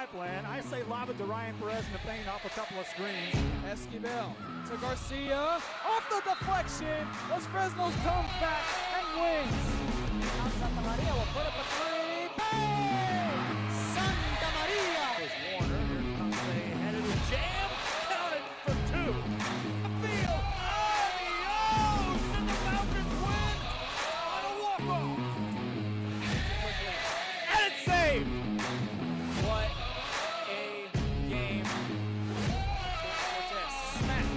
my plan. I say lob it to Ryan Perez in the paint off a couple of screens. Esquivel to Garcia. Off the deflection. Los Fresnos comes back and wins. Now Santa Maria will put up a three. Bang! Santa Maria. There's Warner. Here comes a headed jam. Counted for two. Field. Adios! And the Falcons win on a walk-off. And it's saved. What a game. Cortez smacked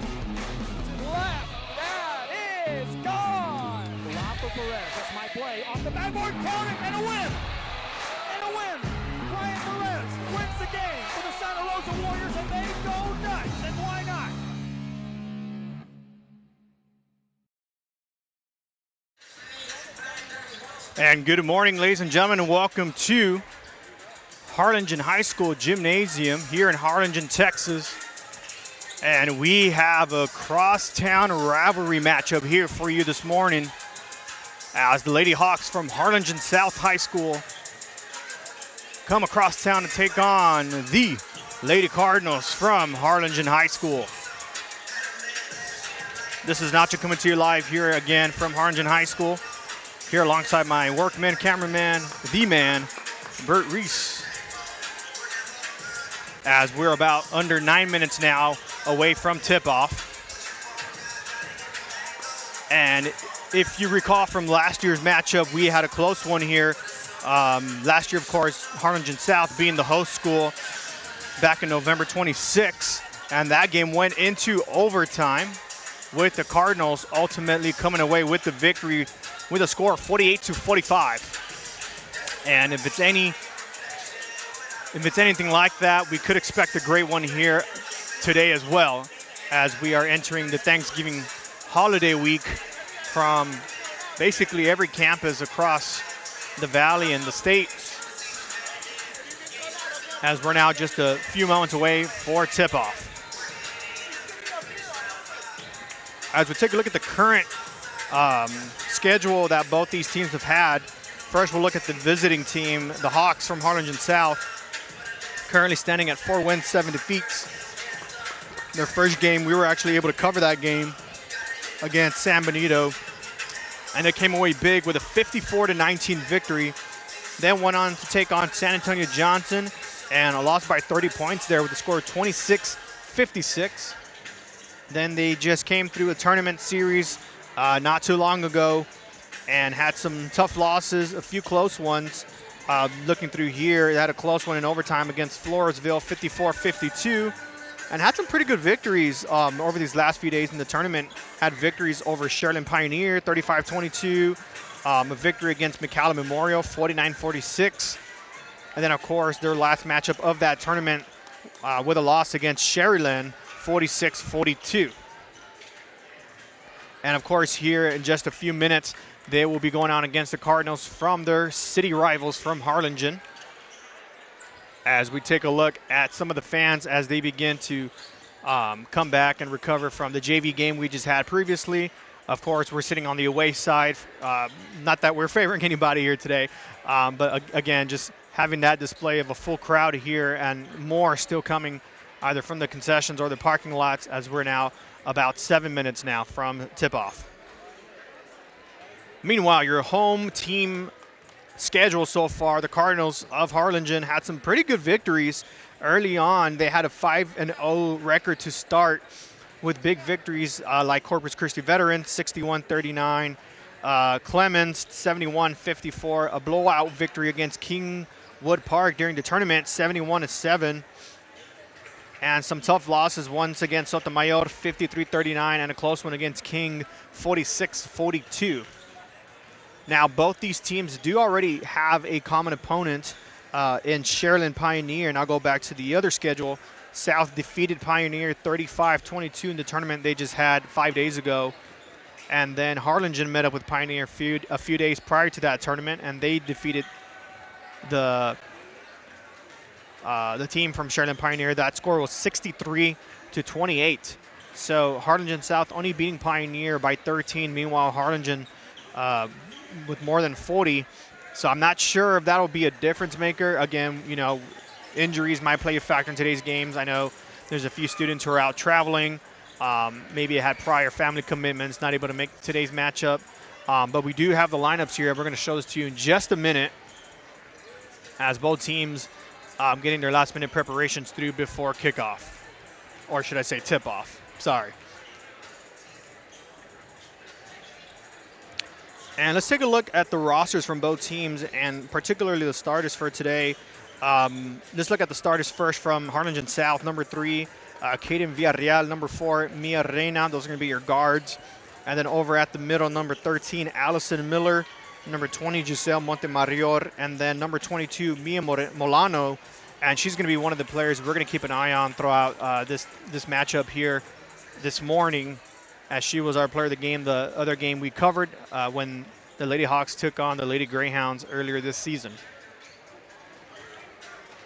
to the left. That is gone. Lob for Perez. That's my play. Off the backboard. Count it. And a win. And a win. Ryan Perez wins the game for the Santa Rosa Warriors, and they go nuts. And why not? And good morning, ladies and gentlemen, and welcome to Harlingen High School Gymnasium here in Harlingen, Texas. And we have a crosstown rivalry matchup here for you this morning as the Lady Hawks from Harlingen South High School come across town to take on the Lady Cardinals from Harlingen High School. This is Nacho coming to you live here again from Harlingen High School, here alongside my workman, cameraman, the man, Bert Reese. As we're about under 9 minutes now away from tip-off. And if you recall from last year's matchup, we had a close one here. Last year, of course, Harlingen South being the host school back in November 26, and that game went into overtime with the Cardinals ultimately coming away with the victory with a score of 48-45. And if it's anything like that, we could expect a great one here today as well, as we are entering the Thanksgiving holiday week from basically every campus across the valley and the state, as we're now just a few moments away for tip-off. As we take a look at the current schedule that both these teams have had, first we'll look at the visiting team, the Hawks from Harlingen South, currently standing at 4 wins, 7 defeats. Their first game, we were actually able to cover that game against San Benito, and they came away big with a 54-19 victory. Then went on to take on San Antonio Johnson, and a loss by 30 points there with a score of 26-56. Then they just came through a tournament series not too long ago and had some tough losses, a few close ones. Looking through here, they had a close one in overtime against Floresville, 54-52, and had some pretty good victories over these last few days in the tournament. Had victories over Sherland Pioneer, 35-22, a victory against McAllen Memorial, 49-46, and then, of course, their last matchup of that tournament with a loss against Sherryland, 46-42. And, of course, here in just a few minutes, they will be going on against the Cardinals from their city rivals from Harlingen. As we take a look at some of the fans as they begin to come back and recover from the JV game we just had previously. Of course, we're sitting on the away side. Not that we're favoring anybody here today, but again, just having that display of a full crowd here and more still coming either from the concessions or the parking lots, as we're now about 7 minutes now from tip-off. Meanwhile, your home team schedule so far, the Cardinals of Harlingen had some pretty good victories early on. They had a 5-0 record to start with big victories like Corpus Christi Veterans, 61-39, Clemens, 71-54, a blowout victory against Kingwood Park during the tournament, 71-7. And some tough losses once against Sotomayor, 53-39, and a close one against King, 46-42. Now, both these teams do already have a common opponent in Sherland Pioneer, and I'll go back to the other schedule. South defeated Pioneer 35-22 in the tournament they just had 5 days ago. And then Harlingen met up with Pioneer a few days prior to that tournament, and they defeated the team from Sherland Pioneer. That score was 63-28. So Harlingen South only beating Pioneer by 13. Meanwhile, Harlingen with more than 40. So I'm not sure if that'll be a difference maker. Again, you know, Injuries might play a factor in today's games. I know there's a few students who are out traveling, maybe had prior family commitments, not able to make today's matchup. But we do have the lineups here. We're going to show this to you in just a minute as both teams getting their last-minute preparations through before kickoff, or should I say tip-off. Sorry. And let's take a look at the rosters from both teams, and particularly the starters for today. Let's look at the starters first from Harlingen South. Number 3, Kaden Villarreal. Number 4, Mia Reina. Those are going to be your guards. And then over at the middle, number 13, Allison Miller. Number 20, Giselle Montemayor. And then number 22, Mia Molano. And she's going to be one of the players we're going to keep an eye on throughout this matchup here this morning, as she was our player of the game, the other game we covered when the Lady Hawks took on the Lady Greyhounds earlier this season.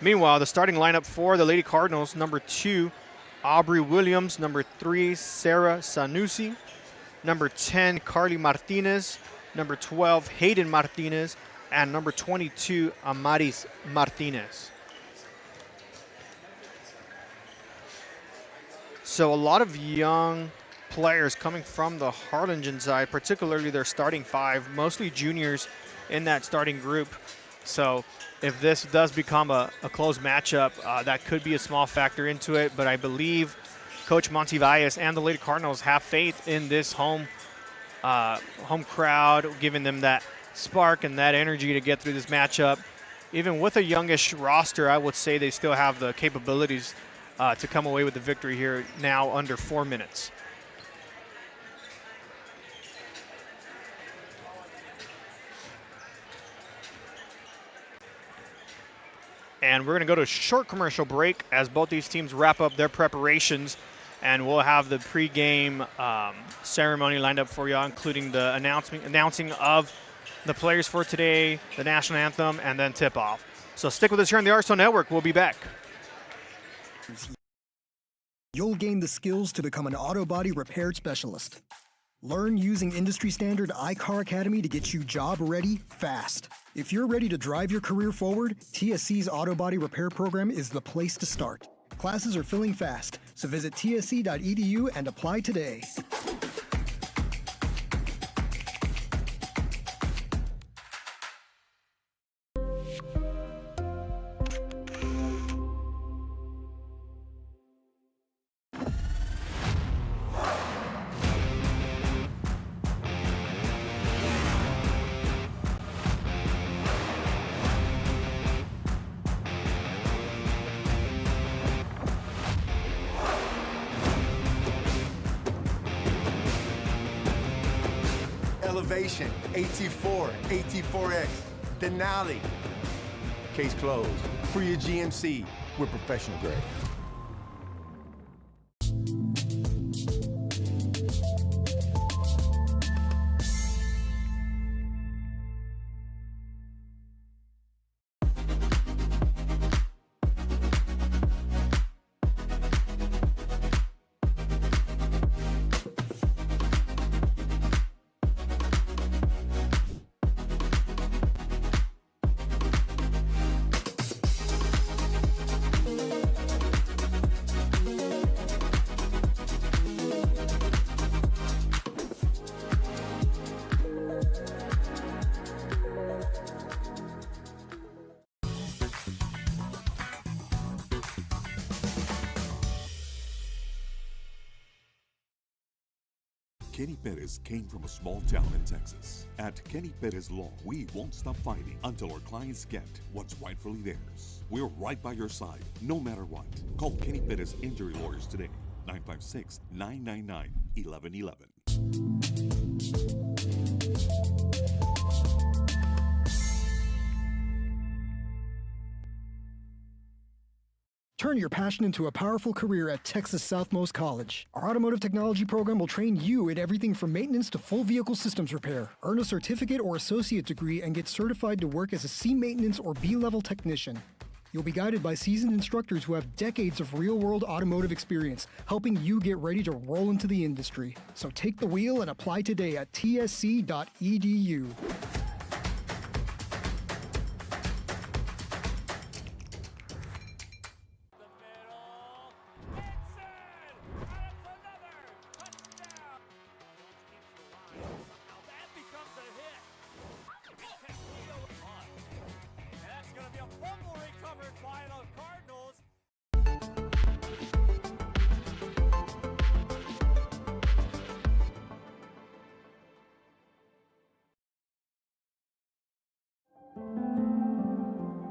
Meanwhile, the starting lineup for the Lady Cardinals: number 2, Aubrey Williams; number 3, Sarah Sanusi; number 10, Carly Martinez; number 12, Hayden Martinez; and number 22, Amaris Martinez. So a lot of young players coming from the Harlingen side, particularly their starting 5, mostly juniors in that starting group. So if this does become a close matchup, that could be a small factor into it. But I believe Coach Montevalles and the Lady Cardinals have faith in this home crowd, giving them that spark and that energy to get through this matchup. Even with a youngish roster, I would say they still have the capabilities to come away with the victory here now under 4 minutes. And we're going to go to a short commercial break as both these teams wrap up their preparations, and we'll have the pregame ceremony lined up for you, including the announcing of the players for today, the national anthem, and then tip-off. So stick with us here on the RSO Network. We'll be back. You'll gain the skills to become an auto body repair specialist. Learn using industry-standard iCar Academy to get you job-ready fast. If you're ready to drive your career forward, TSC's Auto Body Repair Program is the place to start. Classes are filling fast, so visit tsc.edu and apply today. Elevation, AT4, AT4X, Denali. Case closed. For your GMC, we're professional grade. Kenny Perez came from a small town in Texas. At Kenny Perez Law, we won't stop fighting until our clients get what's rightfully theirs. We're right by your side, no matter what. Call Kenny Perez Injury Lawyers today, 956-999-1111. Turn your passion into a powerful career at Texas Southmost College. Our automotive technology program will train you in everything from maintenance to full vehicle systems repair. Earn a certificate or associate degree and get certified to work as a C maintenance or B-level technician. You'll be guided by seasoned instructors who have decades of real-world automotive experience, helping you get ready to roll into the industry. So take the wheel and apply today at tsc.edu.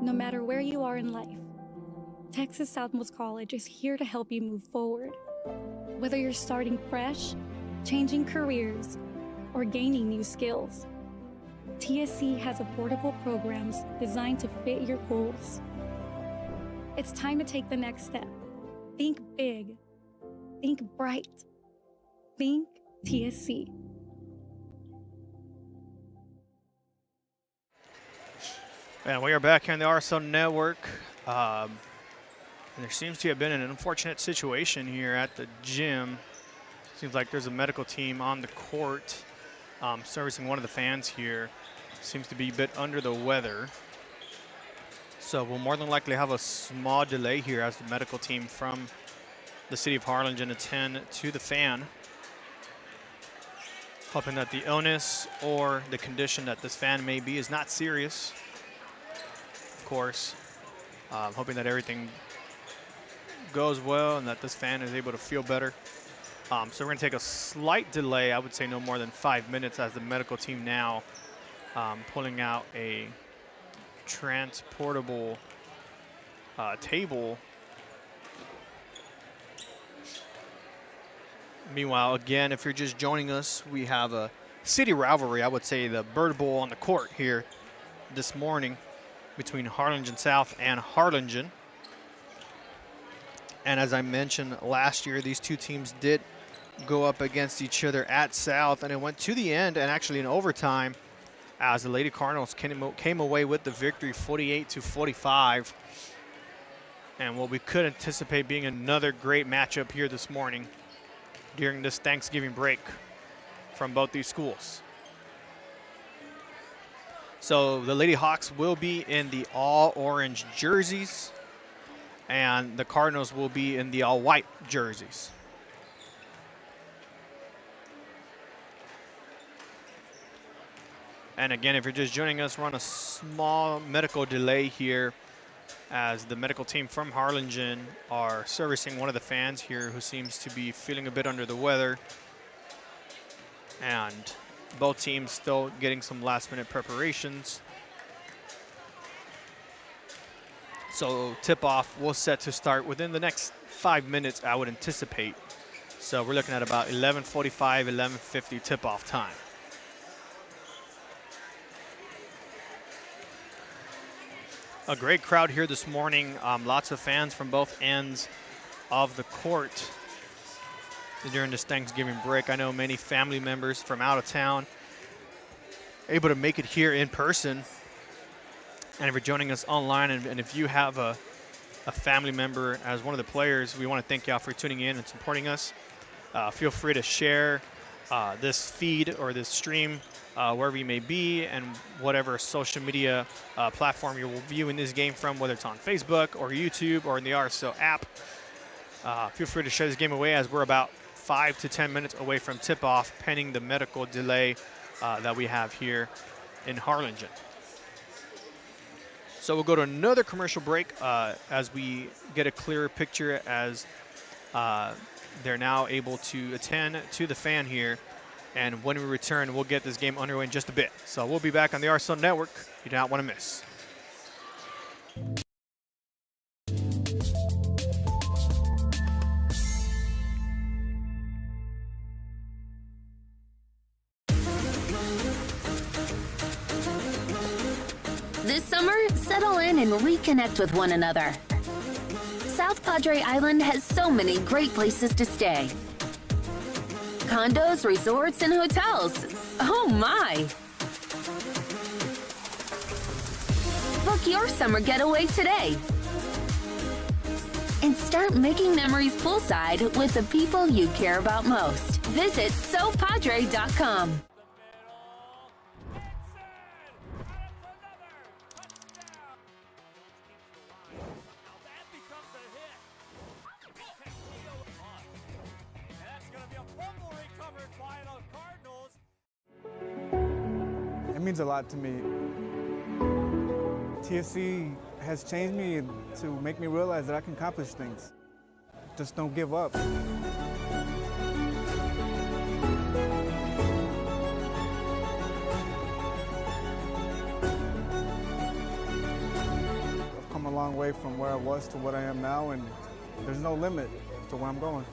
No matter where you are in life, Texas Southmost College is here to help you move forward. Whether you're starting fresh, changing careers, or gaining new skills, TSC has affordable programs designed to fit your goals. It's time to take the next step. Think big. Think bright. Think TSC. And we are back here on the RSL Network. And there seems to have been an unfortunate situation here at the gym. Seems like there's a medical team on the court servicing one of the fans here. Seems to be a bit under the weather. So we'll more than likely have a small delay here as the medical team from the city of Harlingen attend to the fan. Hoping that the illness or the condition that this fan may be is not serious. Of course, hoping that everything goes well and that this fan is able to feel better. So we're going to take a slight delay, I would say no more than 5 minutes, as the medical team now pulling out a transportable table. Meanwhile, again, if you're just joining us, we have a city rivalry, I would say the Bird Bowl on the court here this morning between Harlingen South and Harlingen. And as I mentioned last year, these two teams did go up against each other at South, and it went to the end and actually in overtime as the Lady Cardinals came away with the victory 48-45. And what we could anticipate being another great matchup here this morning during this Thanksgiving break from both these schools. So the Lady Hawks will be in the all-orange jerseys, and the Cardinals will be in the all-white jerseys. And again, if you're just joining us, we're on a small medical delay here as the medical team from Harlingen are servicing one of the fans here who seems to be feeling a bit under the weather. And both teams still getting some last-minute preparations. So tip-off will set to start within the next 5 minutes, I would anticipate. So we're looking at about 11:45, 11:50 tip-off time. A great crowd here this morning. Lots of fans from both ends of the court during this Thanksgiving break. I know many family members from out of town able to make it here in person. And if you're joining us online, and if you have a family member as one of the players, we want to thank y'all for tuning in and supporting us. Feel free to share this feed or this stream wherever you may be, and whatever social media platform you're viewing this game from, whether it's on Facebook or YouTube or in the RSL app. Feel free to share this game away as we're about 5 to 10 minutes away from tip-off, pending the medical delay that we have here in Harlingen. So we'll go to another commercial break as we get a clearer picture as they're now able to attend to the fan here. And when we return, we'll get this game underway in just a bit. So we'll be back on the RSL Network. You do not want to miss. This summer, settle in and reconnect with one another. South Padre Island has so many great places to stay. Condos, resorts, and hotels. Oh my! Book your summer getaway today. And start making memories poolside with the people you care about most. Visit SoPadre.com. It means a lot to me. TSC has changed me to make me realize that I can accomplish things. Just don't give up. a long way from where I was to what I am now, and there's no limit to where I'm going.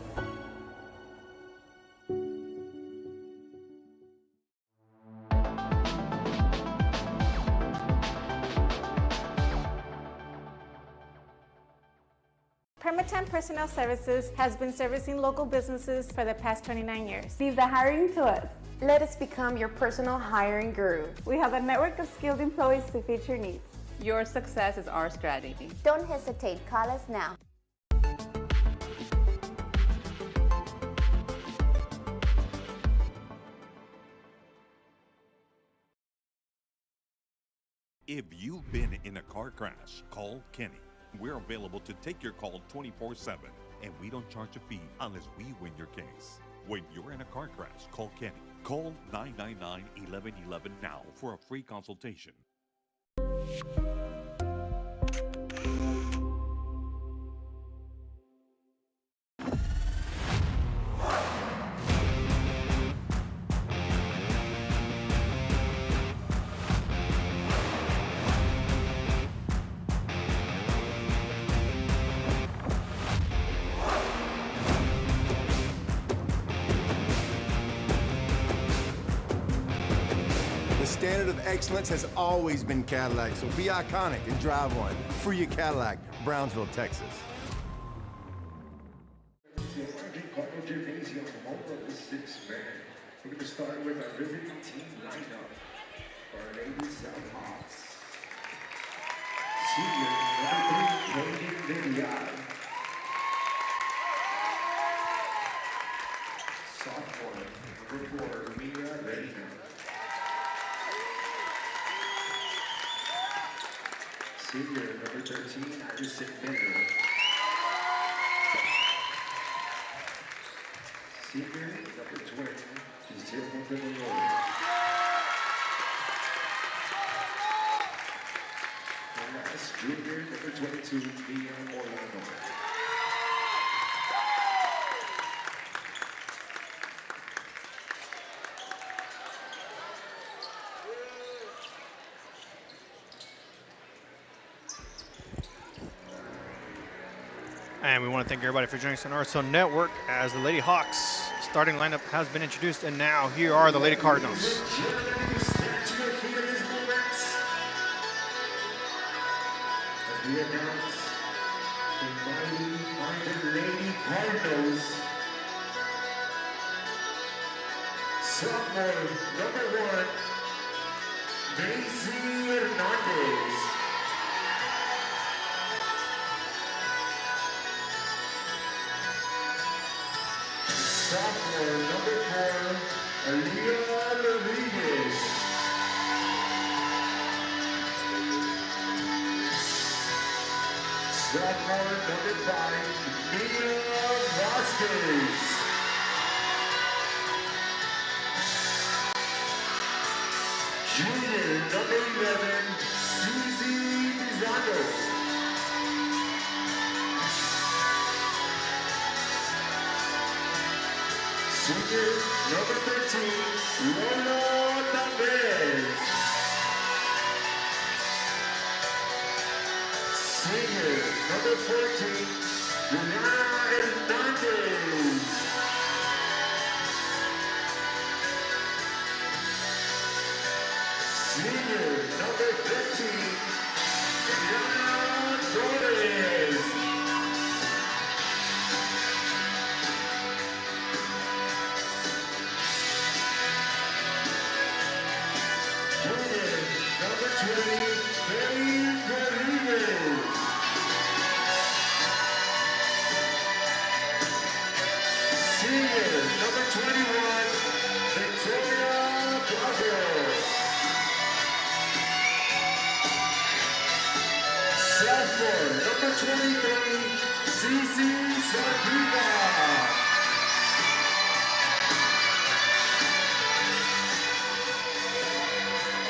Permatemp Personnel Services has been servicing local businesses for the past 29 years. Leave the hiring to us. Let us become your personal hiring guru. We have a network of skilled employees to fit your needs. Your success is our strategy. Don't hesitate, call us now. If you've been in a car crash, call Kenny. We're available to take your call 24/7, and we don't charge a fee unless we win your case. When you're in a car crash, call Kenny. Call 999-1111 now for a free consultation. The standard of excellence has always been Cadillac, so be iconic and drive one. Free your Cadillac, Brownsville, Texas. We're going to start with our visiting team lineup for our Lady South Hawks. Senior number 3, Cody Vivian. Sophomore number 4, Mia Reina. Senior number 13, Addison Miller. Senior number 20, Giselle Montemayor. And last, junior number 22, Mia Orlando. And we want to thank everybody for joining us on RSL Network as the Lady Hawks starting lineup has been introduced, and now here are the Lady Cardinals. We announce the mighty Lady Cardinals. Sophomore number 1, Daisy Hernandez. Sophomore number 4, Aaliyah Rodriguez. Sophomore number 5, Mia Vasquez. Junior number 11, Susie Pizarro. Senior number 13, Lola Tavez. Senior number 14, Juliana Hernandez. Senior number 15, Juliana Torres. Junior number 20, Kelly Rodriguez. Senior number 21, Victoria Bravo. Sophomore number 23, Cici Sardina.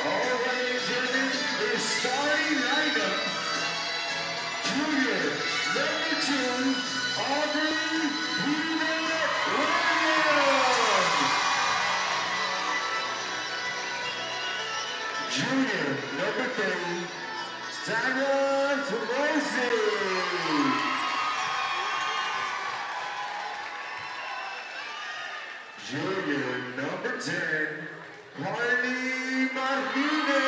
All right, gentlemen, the starting lineup. Junior number 2, Aubrey Rita Ryan. Junior number 3, Sarah Junior number 10, Harley Martinez.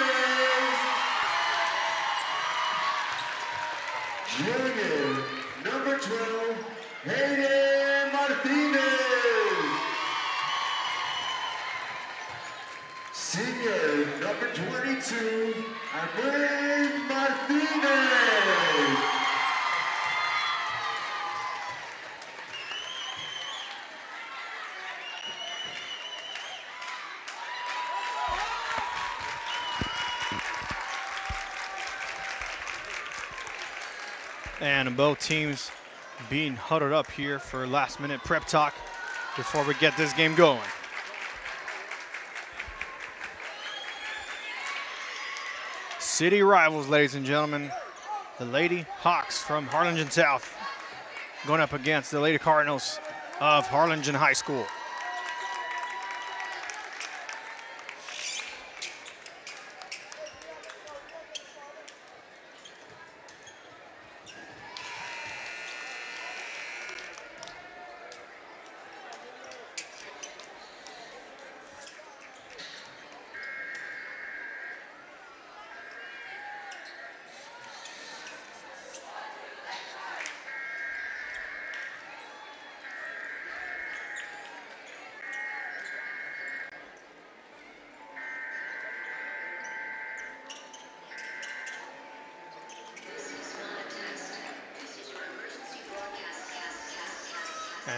Junior number 12, Hayden Martinez. Senior number 22, Andres Martinez. And both teams being huddled up here for last-minute prep talk before we get this game going. City rivals, ladies and gentlemen. The Lady Hawks from Harlingen South going up against the Lady Cardinals of Harlingen High School.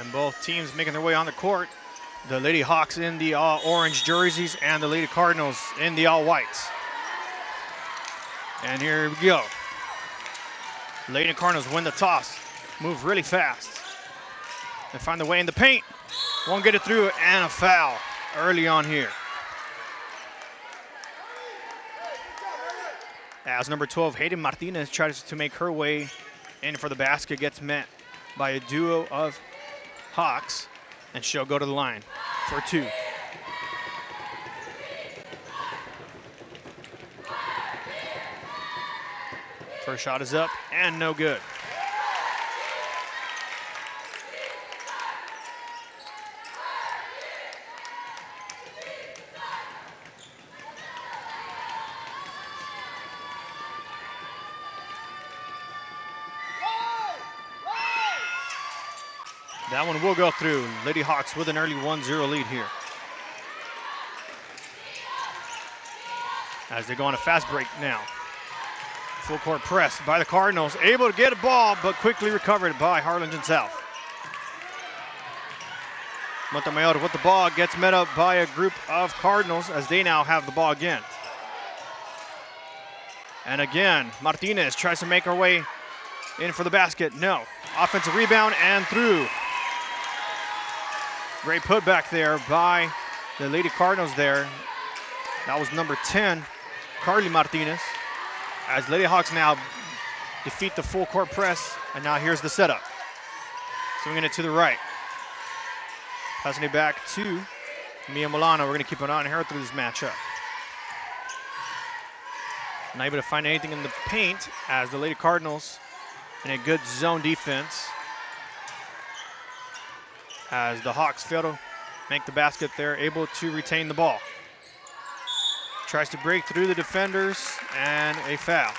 And both teams making their way on the court. The Lady Hawks in the all orange jerseys and the Lady Cardinals in the all whites. And here we go. Lady Cardinals win the toss, move really fast. They find their way in the paint. Won't get it through, and a foul early on here. As number 12, Hayden Martinez tries to make her way in for the basket, gets met by a duo of Hawks, and she'll go to the line for two. First shot is up and no good. That one will go through. Lady Hawks with an early 1-0 lead here. As they go on a fast break now. Full court press by the Cardinals. Able to get a ball, but quickly recovered by Harlingen South. Montemayor with the ball gets met up by a group of Cardinals as they now have the ball again. And again, Martinez tries to make her way in for the basket. No. Offensive rebound and through. Great putback there by the Lady Cardinals there. That was number 10, Carly Martinez. As Lady Hawks now defeat the full court press, and now here's the setup. Swinging it to the right. Passing it back to Mia Milano. We're gonna keep an eye on her through this matchup. Not able to find anything in the paint as the Lady Cardinals in a good zone defense. As the Hawks fail to make the basket, they're able to retain the ball. Tries to break through the defenders, and a foul.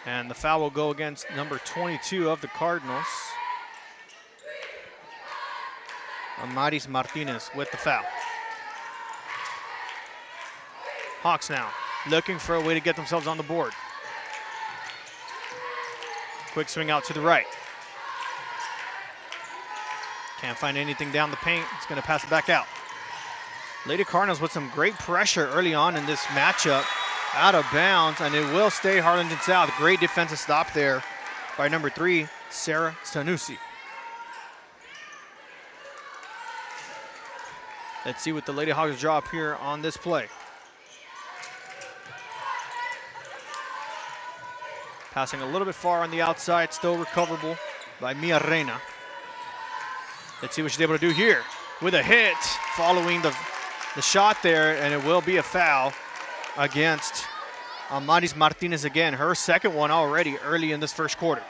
And the foul will go against number 22 of the Cardinals. Amaris Martinez with the foul. Hawks now looking for a way to get themselves on the board. Quick swing out to the right. Can't find anything down the paint. It's going to pass it back out. Lady Cardinals with some great pressure early on in this matchup. Out of bounds, and it will stay Harlingen South. Great defensive stop there by number 3, Sarah Sanusi. Let's see what the Lady Hawks draw up here on this play. Passing a little bit far on the outside, still recoverable by Mia Reina. Let's see what she's able to do here with a hit following the shot there, and it will be a foul against Amaris Martinez again, her second one already early in this first quarter.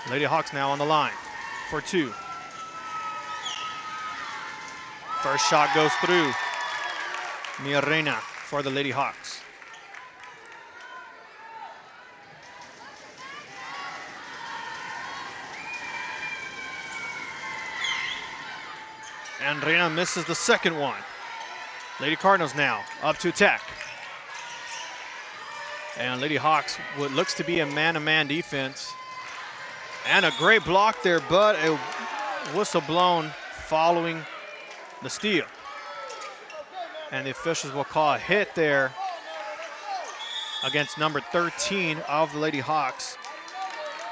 Lady Hawks now on the line for two. First shot goes through. Mia Reina for the Lady Hawks. And Reina misses the second one. Lady Cardinals now up to attack. And Lady Hawks, what looks to be a man-to-man defense. And a great block there, but a whistle blown following the steal. And the officials will call a hit there against number 13 of the Lady Hawks.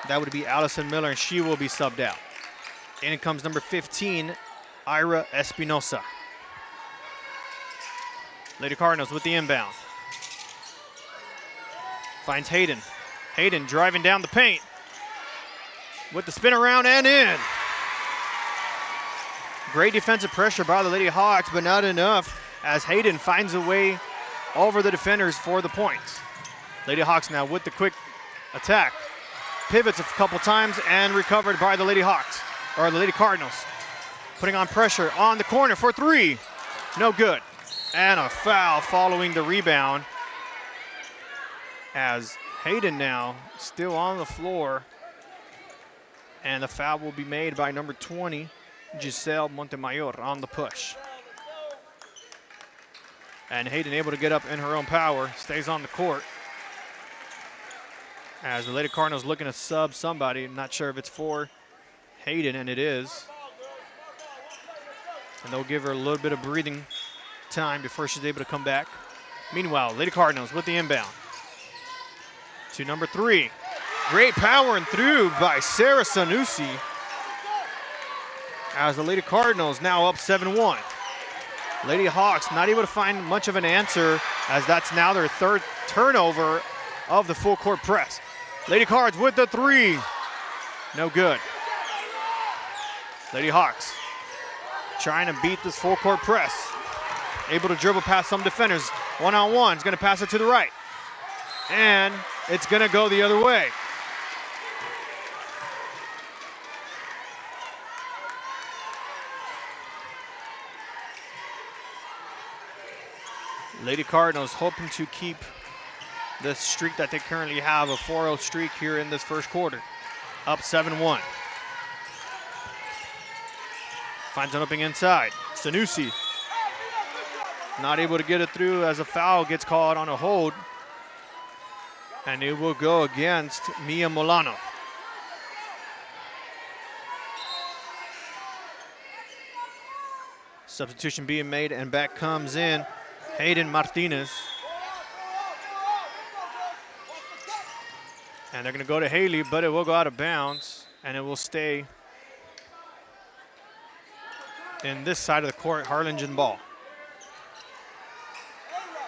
That would be Allison Miller, and she will be subbed out. In comes number 15, Ira Espinosa. Lady Cardinals with the inbound. Finds Hayden. Hayden driving down the paint with the spin around and in. Great defensive pressure by the Lady Hawks, but not enough as Hayden finds a way over the defenders for the points. Lady Hawks now with the quick attack. Pivots a couple times and recovered by the Lady Hawks, or the Lady Cardinals. Putting on pressure on the corner for three. No good. And a foul following the rebound as Hayden now still on the floor. And the foul will be made by number 20, Giselle Montemayor on the push. And Hayden able to get up in her own power, stays on the court. As the Lady Cardinals looking to sub somebody, not sure if it's for Hayden, and it is. And they'll give her a little bit of breathing time before she's able to come back. Meanwhile, Lady Cardinals with the inbound. To number 3. Great power and through by Sarah Sanusi. As the Lady Cardinals now up 7-1. Lady Hawks not able to find much of an answer as that's now their third turnover of the full court press. Lady Cards with the 3. No good. Lady Hawks trying to beat this full court press. Able to dribble past some defenders. One-on-one, is gonna pass it to the right. And it's gonna go the other way. Lady Cardinals hoping to keep the streak that they currently have, a 4-0 streak here in this first quarter. Up 7-1. Finds an opening inside. Sanusi not able to get it through as a foul gets called on a hold. And it will go against Mia Molano. Substitution being made, and back comes in Hayden Martinez. And they're gonna go to Haley, but it will go out of bounds, and it will stay in this side of the court, Harlingen ball.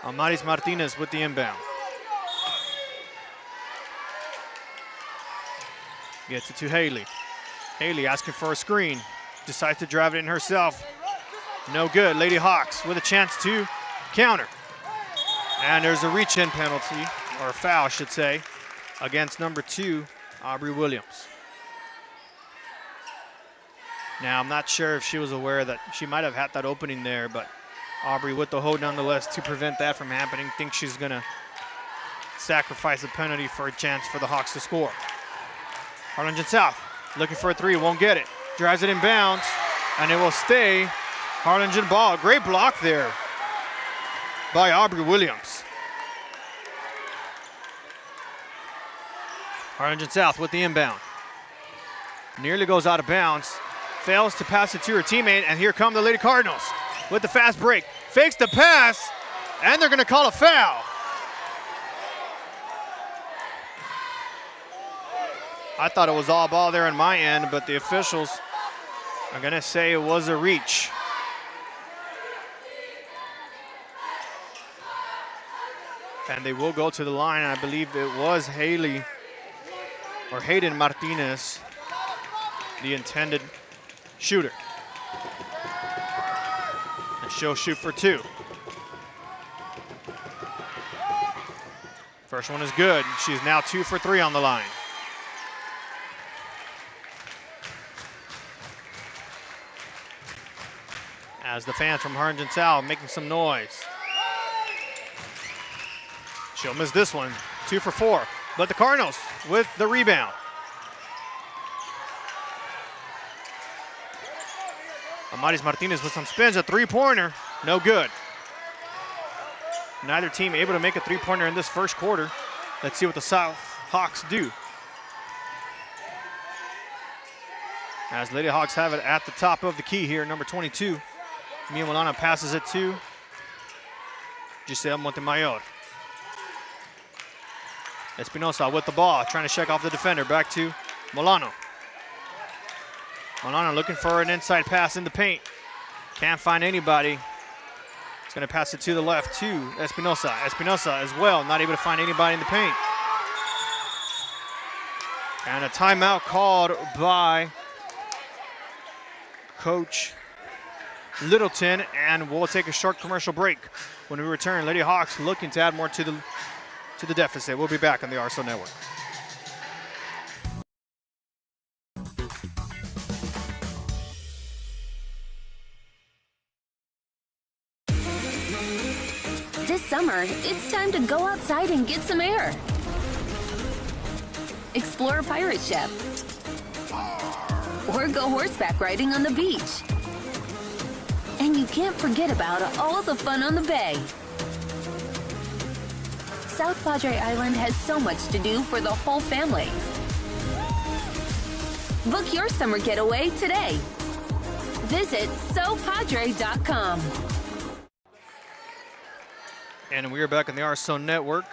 Amaris Martinez with the inbound. Gets it to Haley. Haley asking for a screen. Decides to drive it in herself. No good. Lady Hawks with a chance to counter. And there's a reach-in penalty, or a foul, I should say, against number 2, Aubrey Williams. Now, I'm not sure if she was aware that she might have had that opening there, but Aubrey with the hold nonetheless to prevent that from happening. Thinks she's gonna sacrifice a penalty for a chance for the Hawks to score. Harlingen South looking for a 3, won't get it. Drives it in bounds, and it will stay Harlingen ball. Great block there by Aubrey Williams. Harlingen South with the inbound. Nearly goes out of bounds. Fails to pass it to her teammate, and here come the Lady Cardinals with the fast break. Fakes the pass, and they're gonna call a foul. I thought it was all ball there on my end, but the officials are gonna say it was a reach. And they will go to the line. I believe it was Haley or Hayden Martinez, the intended shooter. And She'll shoot for 2. First one is good. She's now 2 for 3 on the line. As the fans from Harlingen South making some noise. She'll miss this one, 2 for 4. But the Cardinals with the rebound. Amaris Martinez with some spins, a 3-pointer, no good. Neither team able to make a 3-pointer in this first quarter. Let's see what the South Hawks do. As Lady Hawks have it at the top of the key here, number 22. Mia Milano passes it to Giselle Montemayor. Espinosa with the ball, trying to shake off the defender. Back to Milano. Milano looking for an inside pass in the paint. Can't find anybody. He's going to pass it to the left to Espinosa. Espinosa as well, not able to find anybody in the paint. And a timeout called by Coach Littleton, and we'll take a short commercial break. When we return, Lady Hawks looking to add more to the deficit. We'll be back on the RSO Network. This summer, it's time to go outside and get some air. Explore a pirate ship. Or go horseback riding on the beach. And you can't forget about all the fun on the bay. South Padre Island has so much to do for the whole family. Book your summer getaway today. Visit SoPadre.com. And we are back on the RSO Network.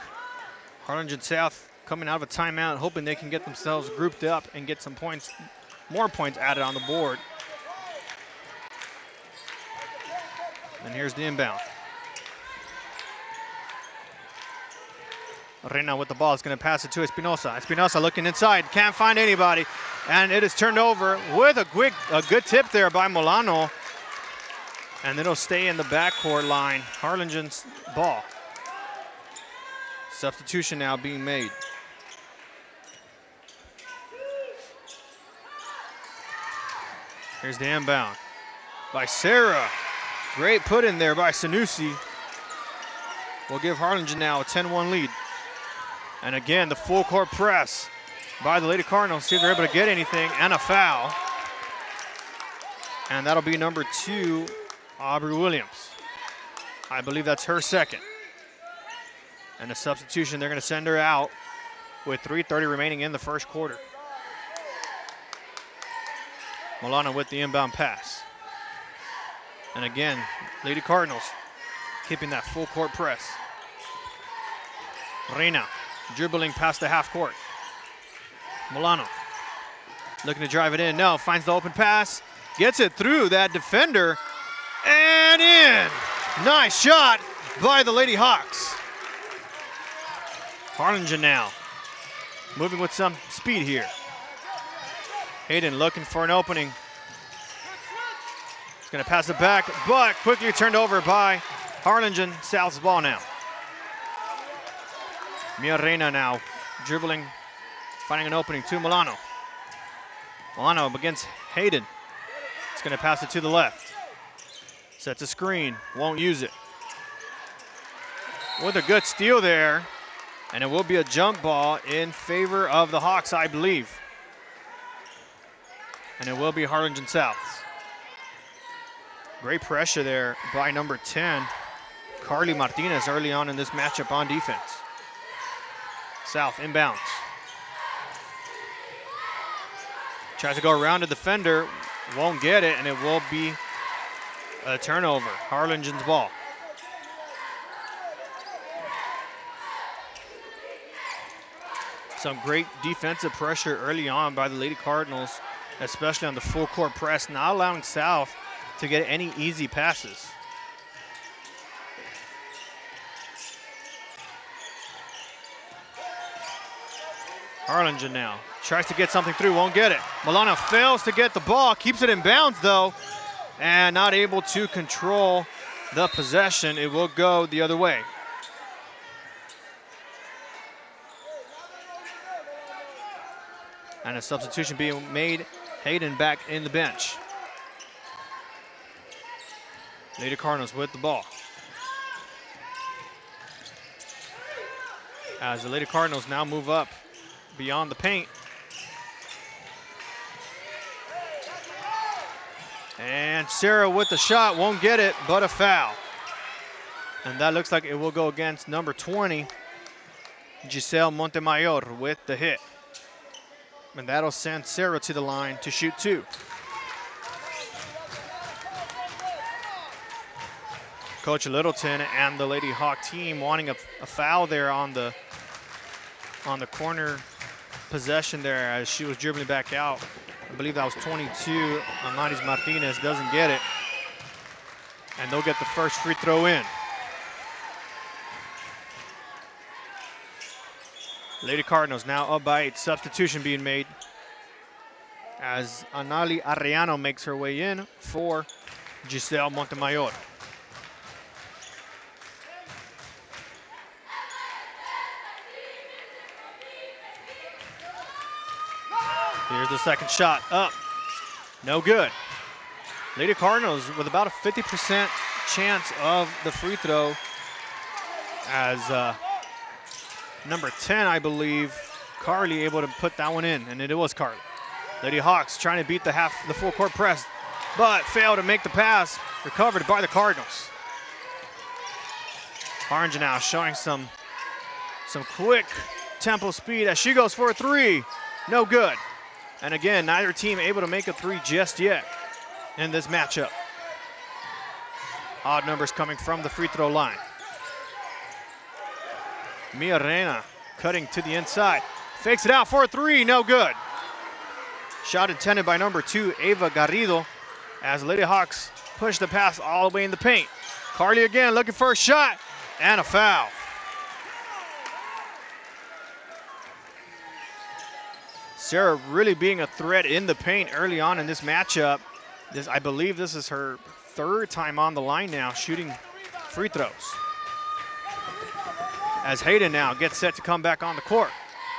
Harlingen South coming out of a timeout, hoping they can get themselves grouped up and get some points, more points added on the board. And here's the inbound. Reina with the ball is going to pass it to Espinosa. Espinosa looking inside, can't find anybody, and it is turned over with a good tip there by Milano. And it'll stay in the backcourt line. Harlingen's ball. Substitution now being made. Here's the inbound by Sarah. Great put in there by Sanusi. Will give Harlingen now a 10-1 lead. And again, the full court press by the Lady Cardinals. See if they're able to get anything, and a foul. And that'll be number 2, Aubrey Williams. I believe that's her second. And a substitution, they're going to send her out with 3:30 remaining in the first quarter. Milano with the inbound pass. And again, Lady Cardinals keeping that full court press. Reina dribbling past the half court. Milano looking to drive it in. No, finds the open pass. Gets it through that defender. And in. Nice shot by the Lady Hawks. Harlingen now moving with some speed here. Hayden looking for an opening. He's going to pass it back, but quickly turned over by Harlingen. South's ball now. Mia Reina now dribbling, finding an opening to Milano. Milano against Hayden. He's going to pass it to the left. Sets a screen, won't use it. With a good steal there, and it will be a jump ball in favor of the Hawks, I believe. And it will be Harlingen South. Great pressure there by number 10, Carly Martinez, early on in this matchup on defense. South inbounds. Tries to go around the defender, won't get it, and it will be a turnover. Harlingen's ball. Some great defensive pressure early on by the Lady Cardinals, especially on the full court press, not allowing South to get any easy passes. Harlingen now tries to get something through, won't get it. Milano fails to get the ball, keeps it in bounds though, and not able to control the possession. It will go the other way. And a substitution being made. Hayden back in the bench. Lady Cardinals with the ball. As the Lady Cardinals now move up beyond the paint. And Sarah with the shot, won't get it, but a foul. And that looks like it will go against number 20, Giselle Montemayor with the hit. And that'll send Sarah to the line to shoot 2. Coach Littleton and the Lady Hawk team wanting a foul there on the corner possession there as she was dribbling back out. I believe that was 22. Amaris Martinez doesn't get it. And they'll get the first free throw in. Lady Cardinals now up by 8. Substitution being made as Anali Arellano makes her way in for Giselle Montemayor. Here's the second shot, up, no good. Lady Cardinals with about a 50% chance of the free throw as number 10, I believe, Carly able to put that one in, and it was Carly. Lady Hawks trying to beat the full court press, but failed to make the pass, recovered by the Cardinals. Harlingen now showing some quick tempo speed as she goes for a 3, no good. And again, neither team able to make a 3 just yet in this matchup. Odd numbers coming from the free throw line. Mia Reina cutting to the inside. Fakes it out for a 3, no good. Shot intended by number 2, Ava Garrido, as Lady Hawks push the pass all the way in the paint. Carly again looking for a shot, and a foul. Sarah really being a threat in the paint early on in this matchup. I believe this is her 3rd time on the line now shooting free throws. As Hayden now gets set to come back on the court.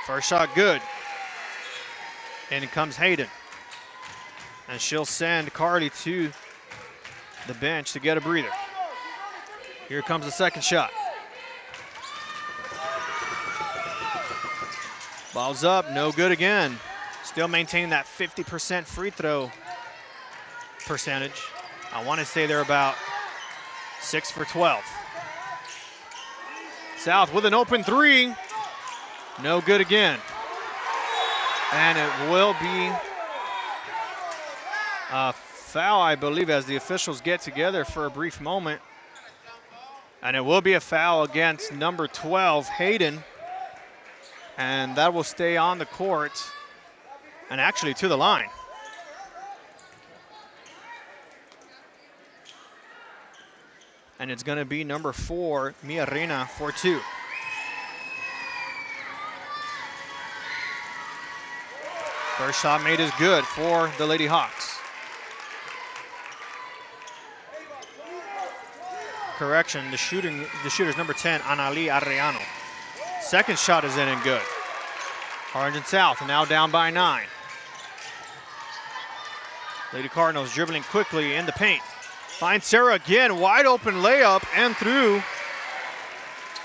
First shot good. And in comes Hayden. And she'll send Carly to the bench to get a breather. Here comes the second shot. Ball's up, no good again. Still maintaining that 50% free throw percentage. I want to say they're about 6 for 12. South with an open 3. No good again. And it will be a foul, I believe, as the officials get together for a brief moment. And it will be a foul against number 12, Hayden. And that will stay on the court and actually to the line. And it's going to be number 4, Mia Reina, for 2. First shot made is good for the Lady Hawks. Correction, the shooter's number 10, Anali Arellano. Second shot is in and good. Harlingen South now down by 9. Lady Cardinals dribbling quickly in the paint. Finds Sarah again, wide open layup and through.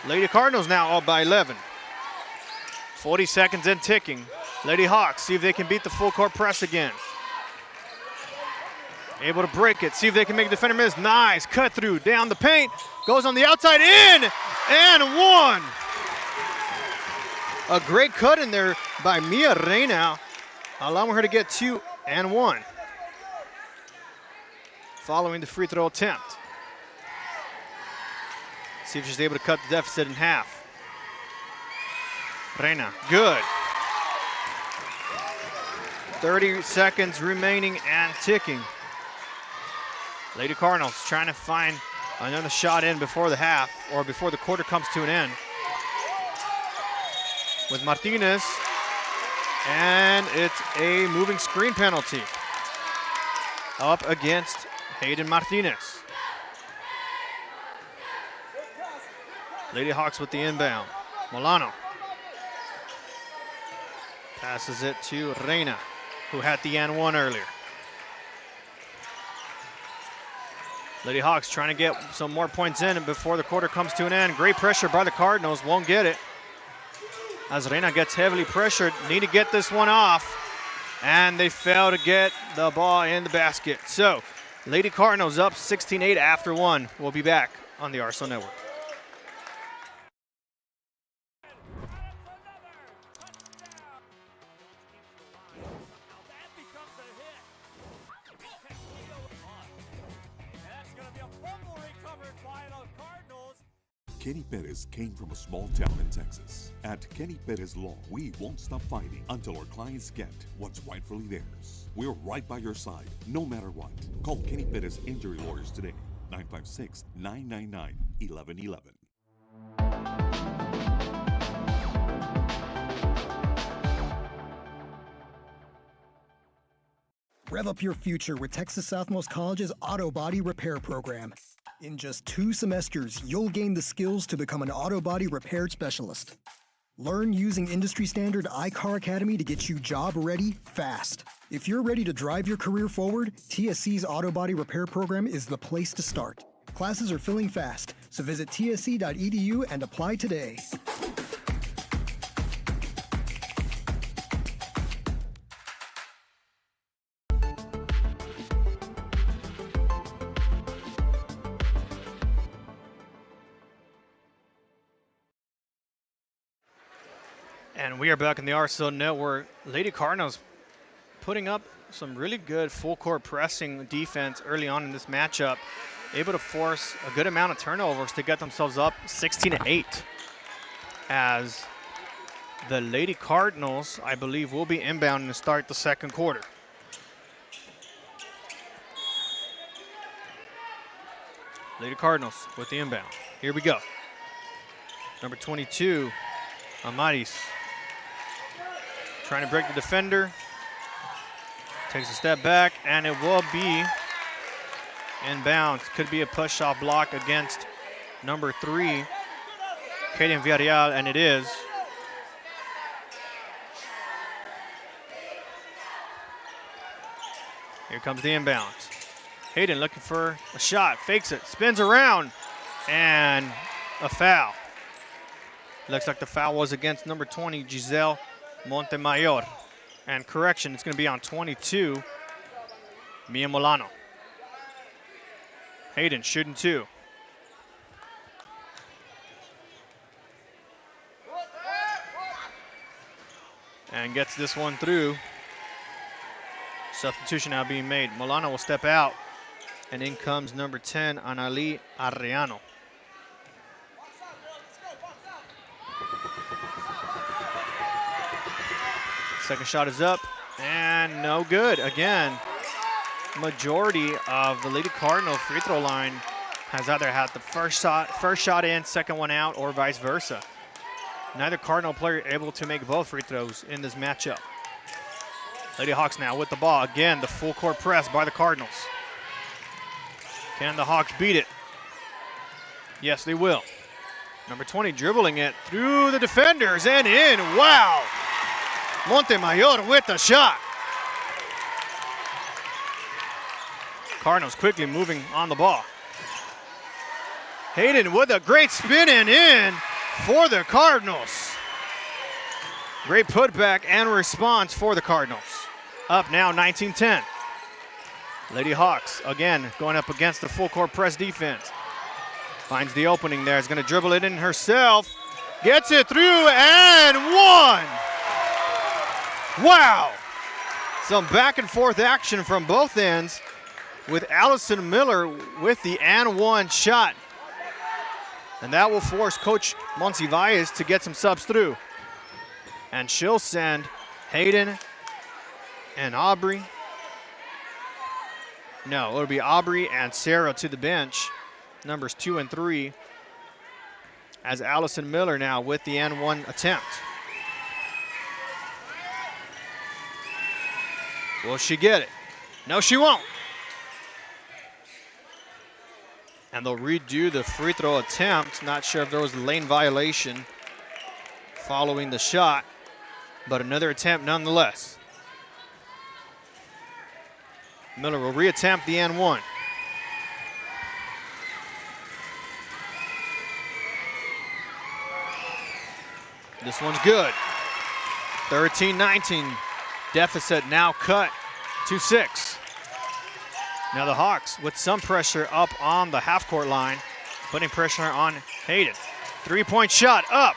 Lady Cardinals now up by 11. 40 seconds and ticking. Lady Hawks see if they can beat the full court press again. Able to break it, see if they can make a defender miss. Nice, cut through, down the paint. Goes on the outside, in, and 1. A great cut in there by Mia Reina, allowing her to get 2 and 1. Following the free throw attempt. See if she's able to cut the deficit in half. Reina, good. 30 seconds remaining and ticking. Lady Cardinals trying to find another shot in before the half, or before the quarter comes to an end. With Martinez, and it's a moving screen penalty up against Hayden Martinez. Lady Hawks with the inbound. Milano passes it to Reina, who had the and one earlier. Lady Hawks trying to get some more points in before the quarter comes to an end. Great pressure by the Cardinals, won't get it. As Reina gets heavily pressured, need to get this one off. And they fail to get the ball in the basket. So, Lady Cardinals up 16-8 after one. We'll be back on the RSL Network. Kenny Perez came from a small town in Texas. At Kenny Perez Law, we won't stop fighting until our clients get what's rightfully theirs. We're right by your side, no matter what. Call Kenny Perez Injury Lawyers today, 956-999-1111. Rev up your future with Texas Southmost College's Auto Body Repair Program. In just 2 semesters, you'll gain the skills to become an auto body repair specialist. Learn using industry-standard iCar Academy to get you job-ready fast. If you're ready to drive your career forward, TSC's Auto Body Repair Program is the place to start. Classes are filling fast, so visit tsc.edu and apply today. And we are back in the RSL Network. Lady Cardinals putting up some really good full court pressing defense early on in this matchup, able to force a good amount of turnovers to get themselves up 16-8. As the Lady Cardinals, I believe, will be inbound to start the second quarter. Lady Cardinals with the inbound. Here we go. Number 22, Amaris. Trying to break the defender. Takes a step back, and it will be inbounds. Could be a push-off block against number 3, Kaden Villarreal, and it is. Here comes the inbound. Hayden looking for a shot, fakes it, spins around, and a foul. Looks like the foul was against number 20, Giselle Montemayor. And correction, it's going to be on 22, Mia Milano. Hayden shooting 2. And gets this one through. Substitution now being made. Milano will step out. And in comes number 10, Anali Arreano. Second shot is up, and no good. Again, majority of the Lady Cardinal free throw line has either had the first shot in, second one out, or vice versa. Neither Cardinal player able to make both free throws in this matchup. Lady Hawks now with the ball. Again, the full court press by the Cardinals. Can the Hawks beat it? Yes, they will. Number 20 dribbling it through the defenders and in. Wow! Montemayor with the shot. Cardinals quickly moving on the ball. Hayden with a great spin and in for the Cardinals. Great putback and response for the Cardinals. Up now 19-10. Lady Hawks again going up against the full court press defense. Finds the opening there, is going to dribble it in herself. Gets it through and one. Wow! Some back and forth action from both ends with Allison Miller with the and one shot. And that will force Coach Monsiváis to get some subs through. And she'll send Hayden and Aubrey. No, it'll be Aubrey and Sarah to the bench, numbers 2 and 3, as Allison Miller now with the and one attempt. Will she get it? No, she won't. And they'll redo the free throw attempt. Not sure if there was a lane violation following the shot, but another attempt nonetheless. Miller will reattempt the and one. This one's good. 13-19. Deficit now cut to 6. Now the Hawks with some pressure up on the half-court line, putting pressure on Hayden. Three-point shot up.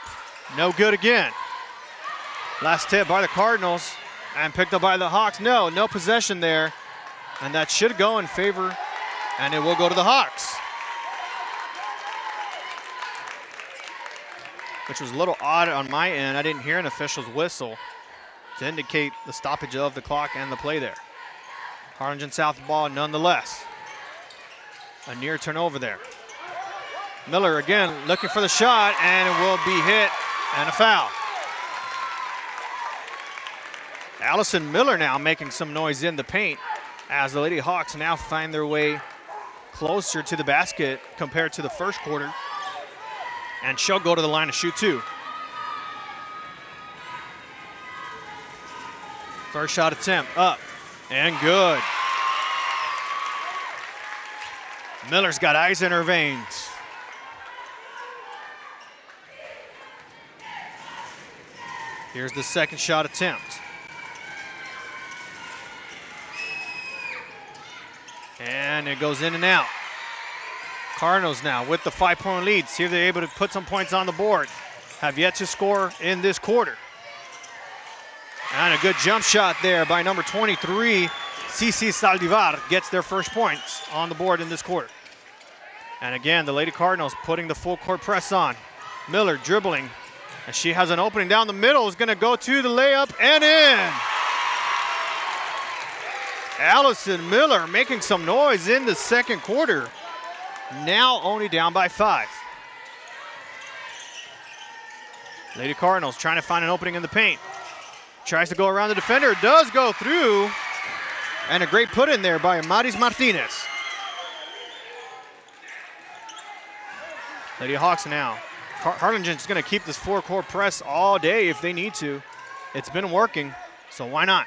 No good again. Last tip by the Cardinals and picked up by the Hawks. No possession there. And that should go in favor, and it will go to the Hawks. Which was a little odd on my end. I didn't hear an official's whistle to indicate the stoppage of the clock and the play there. Harlingen South ball nonetheless. A near turnover there. Miller again looking for the shot, and it will be hit and a foul. Allison Miller now making some noise in the paint as the Lady Hawks now find their way closer to the basket compared to the first quarter. And she'll go to the line to shoot 2. First shot attempt up and good. Miller's got ice in her veins. Here's the second shot attempt. And it goes in and out. Cardinals now with the 5-point lead. See if they're able to put some points on the board. Have yet to score in this quarter. And a good jump shot there by number 23, Cici Saldivar, gets their first points on the board in this quarter. And again, the Lady Cardinals putting the full court press on. Miller dribbling, and she has an opening down the middle, is gonna go to the layup and in. Allison Miller making some noise in the second quarter. Now only down by 5. Lady Cardinals trying to find an opening in the paint. Tries to go around the defender, does go through. And a great put in there by Maris Martinez. Lady Hawks now. Harlingen's gonna keep this 4-court press all day if they need to. It's been working, so why not?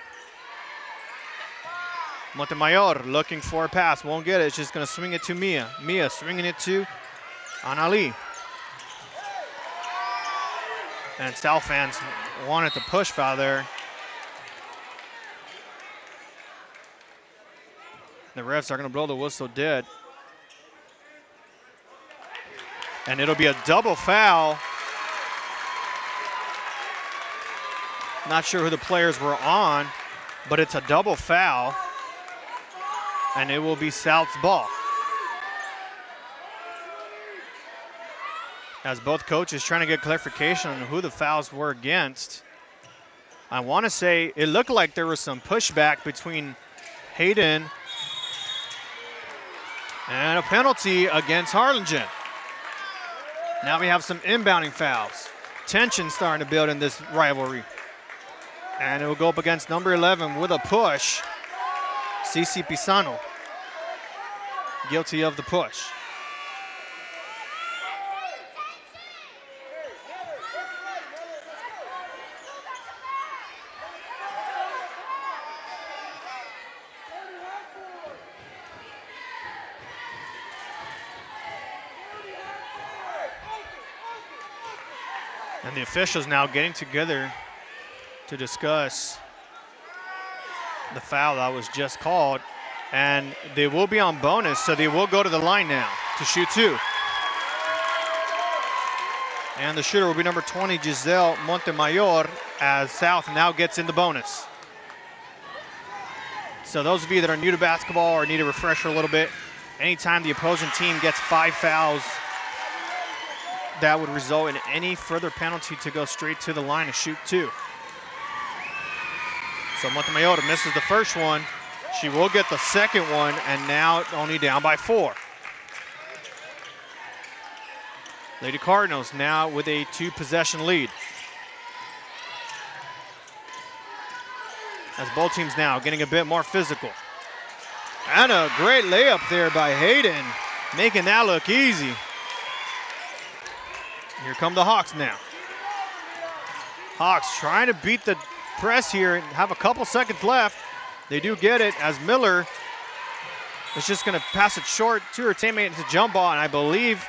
Montemayor looking for a pass, won't get it. It's just gonna swing it to Mia. Mia swinging it to Anali. And South fans wanted to push foul there. The refs are gonna blow the whistle dead. And it'll be a double foul. Not sure who the players were on, but it's a double foul. And it will be South's ball. As both coaches trying to get clarification on who the fouls were against. I want to say it looked like there was some pushback between Hayden and a penalty against Harlingen. Now we have some inbounding fouls. Tension starting to build in this rivalry. And it will go up against number 11 with a push. Cici Pisano, guilty of the push. And the officials now getting together to discuss the foul that was just called, and they will be on bonus, so they will go to the line now to shoot 2. And the shooter will be number 20, Giselle Montemayor, as South now gets in the bonus. So those of you that are new to basketball or need a refresher a little bit, anytime the opposing team gets 5 fouls, that would result in any further penalty to go straight to the line and shoot 2. So Montemayor misses the first one. She will get the second one, and now only down by 4. Lady Cardinals now with a 2-possession lead. As both teams now getting a bit more physical. And a great layup there by Hayden. making that look easy. Here come the Hawks now. Hawks trying to beat the press here and have a couple seconds left. They do get it as Miller is just going to pass it short to her teammate. It's a jump ball, and I believe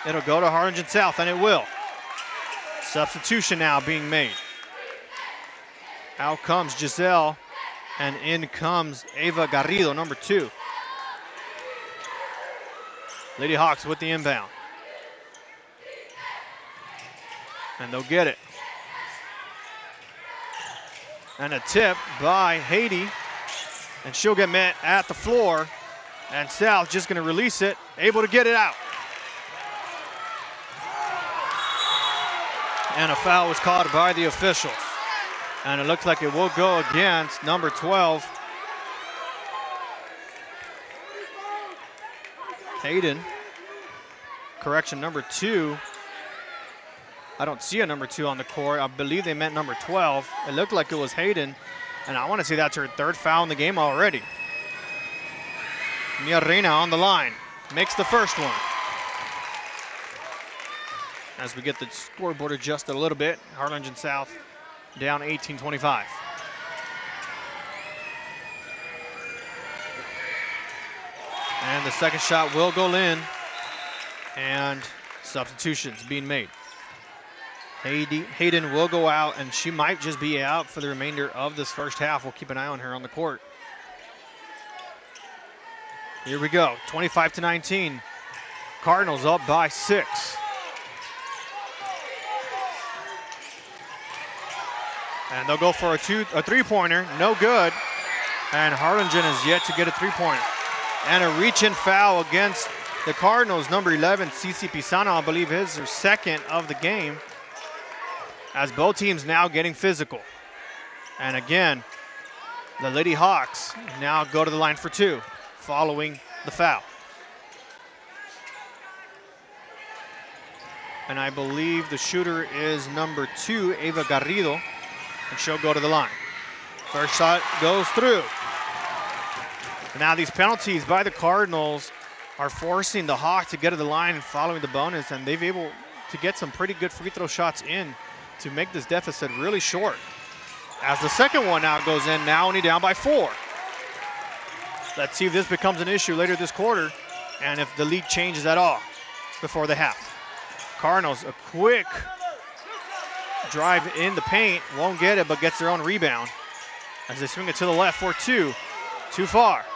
it'll go to Harlingen South, and it will. Substitution now being made. Out comes Giselle, and in comes Ava Garrido, number 2. Lady Hawks with the inbound. And they'll get it. And a tip by Haiti, and she'll get met at the floor, and South just gonna release it, able to get it out. And a foul was called by the officials. And it looks like it will go against number 12, Hayden. Correction, number 2. I don't see a number 2 on the court. I believe they meant number 12. It looked like it was Hayden, and I want to say that's her 3rd foul in the game already. Mia Reina on the line, makes the first one. As we get the scoreboard adjusted a little bit, Harlingen South down 18-25. And the second shot will go in, and substitutions being made. Hayden will go out, and she might just be out for the remainder of this first half. We'll keep an eye on her on the court. Here we go, 25-19. Cardinals up by 6. And they'll go for a three-pointer, no good. And Harlingen is yet to get a three-pointer. And a reach-in foul against the Cardinals, number 11, Cici Pisano, I believe is her 2nd of the game. As both teams now getting physical. And again, the Lady Hawks now go to the line for 2, following the foul. And I believe the shooter is number 2, Ava Garrido, and she'll go to the line. First shot goes through. Now these penalties by the Cardinals are forcing the Hawks to get to the line following the bonus, and they've able to get some pretty good free throw shots in to make this deficit really short. As the second one now goes in, now only down by 4. Let's see if this becomes an issue later this quarter, and if the lead changes at all before the half. Cardinals, a quick drive in the paint, won't get it, but gets their own rebound as they swing it to the left for 2. Too far.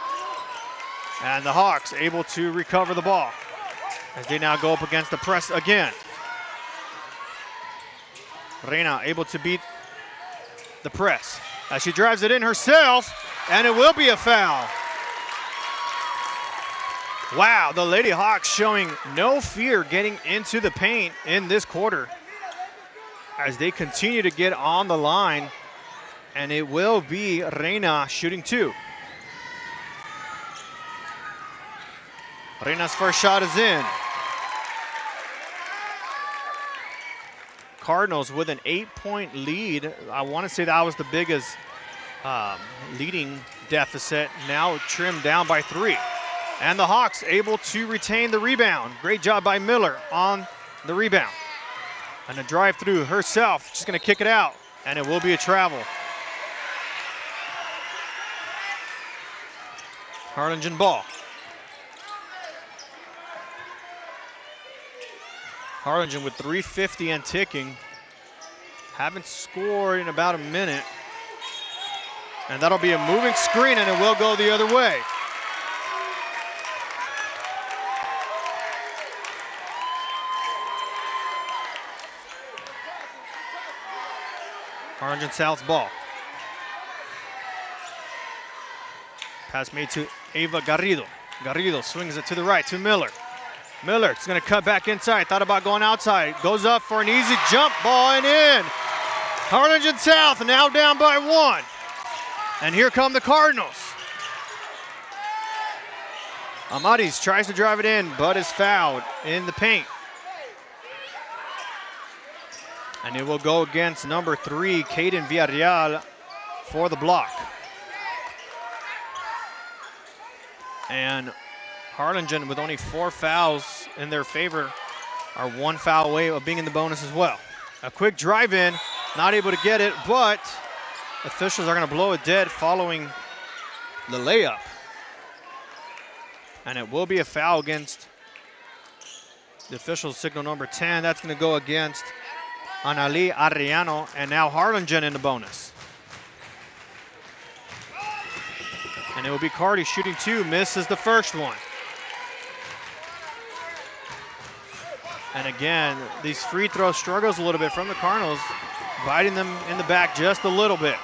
And the Hawks able to recover the ball as they now go up against the press again. Reina able to beat the press as she drives it in herself, and it will be a foul. Wow, the Lady Hawks showing no fear getting into the paint in this quarter as they continue to get on the line, and it will be Reina shooting 2. Reina's first shot is in. Cardinals with an 8-point lead. I want to say that was the biggest leading deficit, now trimmed down by 3. And the Hawks able to retain the rebound. Great job by Miller on the rebound. And a drive through herself, just gonna kick it out, and it will be a travel. Harlingen ball. Harlingen with 3:50 and ticking. Haven't scored in about a minute. And that'll be a moving screen, and it will go the other way. Harlingen South's ball. Pass made to Ava Garrido. Garrido swings it to the right to Miller. Miller is going to cut back inside. Thought about going outside. Goes up for an easy jump ball and in. Harlingen South now down by 1. And here come the Cardinals. Amaris tries to drive it in, but is fouled in the paint. And it will go against number 3, Caden Villarreal, for the block. And Harlingen, with only 4 fouls in their favor, are 1 foul away of being in the bonus as well. A quick drive in, not able to get it, but officials are going to blow it dead following the layup. And it will be a foul against the official signal number 10. That's going to go against Anali Arellano, and now Harlingen in the bonus. And it will be Cardi shooting 2, misses the first one. And again, these free throw struggles a little bit from the Cardinals, biting them in the back just a little bit.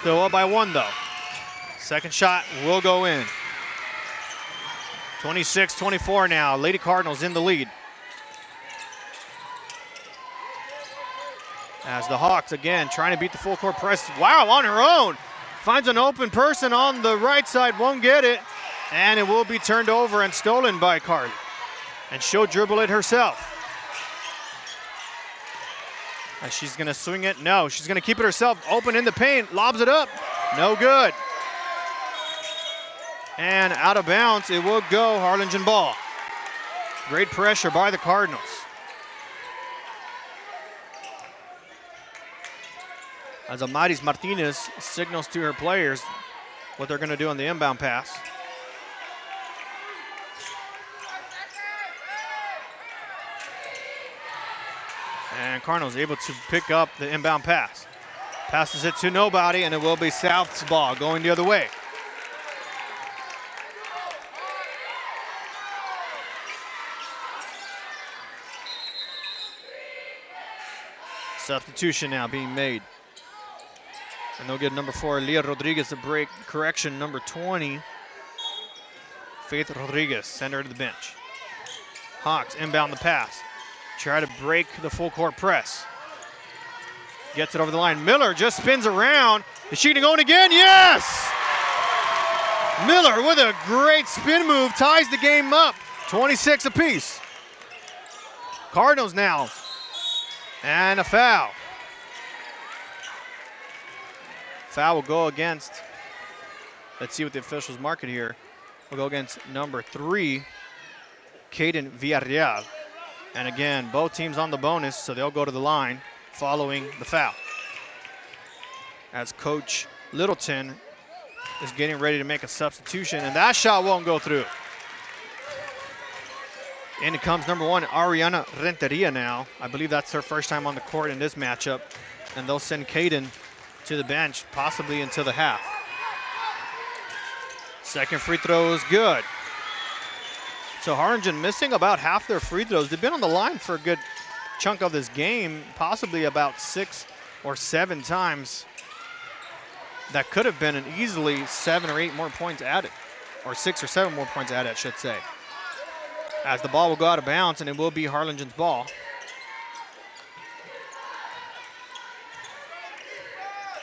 Still up by 1 though. Second shot will go in. 26-24 now, Lady Cardinals in the lead. As the Hawks, again, trying to beat the full court press. Wow, on her own. Finds an open person on the right side, won't get it. And it will be turned over and stolen by Cardi. And she'll dribble it herself. And she's gonna swing it, no, she's gonna keep it herself, open in the paint, lobs it up, no good. And out of bounds, it will go, Harlingen ball. Great pressure by the Cardinals. As Amaris Martinez signals to her players what they're gonna do on the inbound pass. And Cardinals able to pick up the inbound pass. Passes it to nobody, and it will be South's ball going the other way. Substitution now being made. And they'll get number 4, Leah Rodriguez, a break. Correction, number 20, Faith Rodriguez, send her to the bench. Hawks inbound the pass. Try to break the full court press. Gets it over the line. Miller just spins around. Is she gonna go in again? Yes! Miller with a great spin move ties the game up. 26 apiece. Cardinals now. And a foul. Foul will go against, let's see what the officials mark it here. We'll go against number 3, Caden Villarreal. And again, both teams on the bonus, so they'll go to the line following the foul. As Coach Littleton is getting ready to make a substitution, and that shot won't go through. In it comes number 1, Ariana Renteria now. I believe that's her first time on the court in this matchup, and they'll send Caden to the bench, possibly until the half. Second free throw is good. So Harlingen missing about half their free throws. They've been on the line for a good chunk of this game, possibly about 6 or 7 times. That could have been an easily 7 or 8 more points added, or 6 or 7 more points added, I should say. As the ball will go out of bounds, and it will be Harlingen's ball.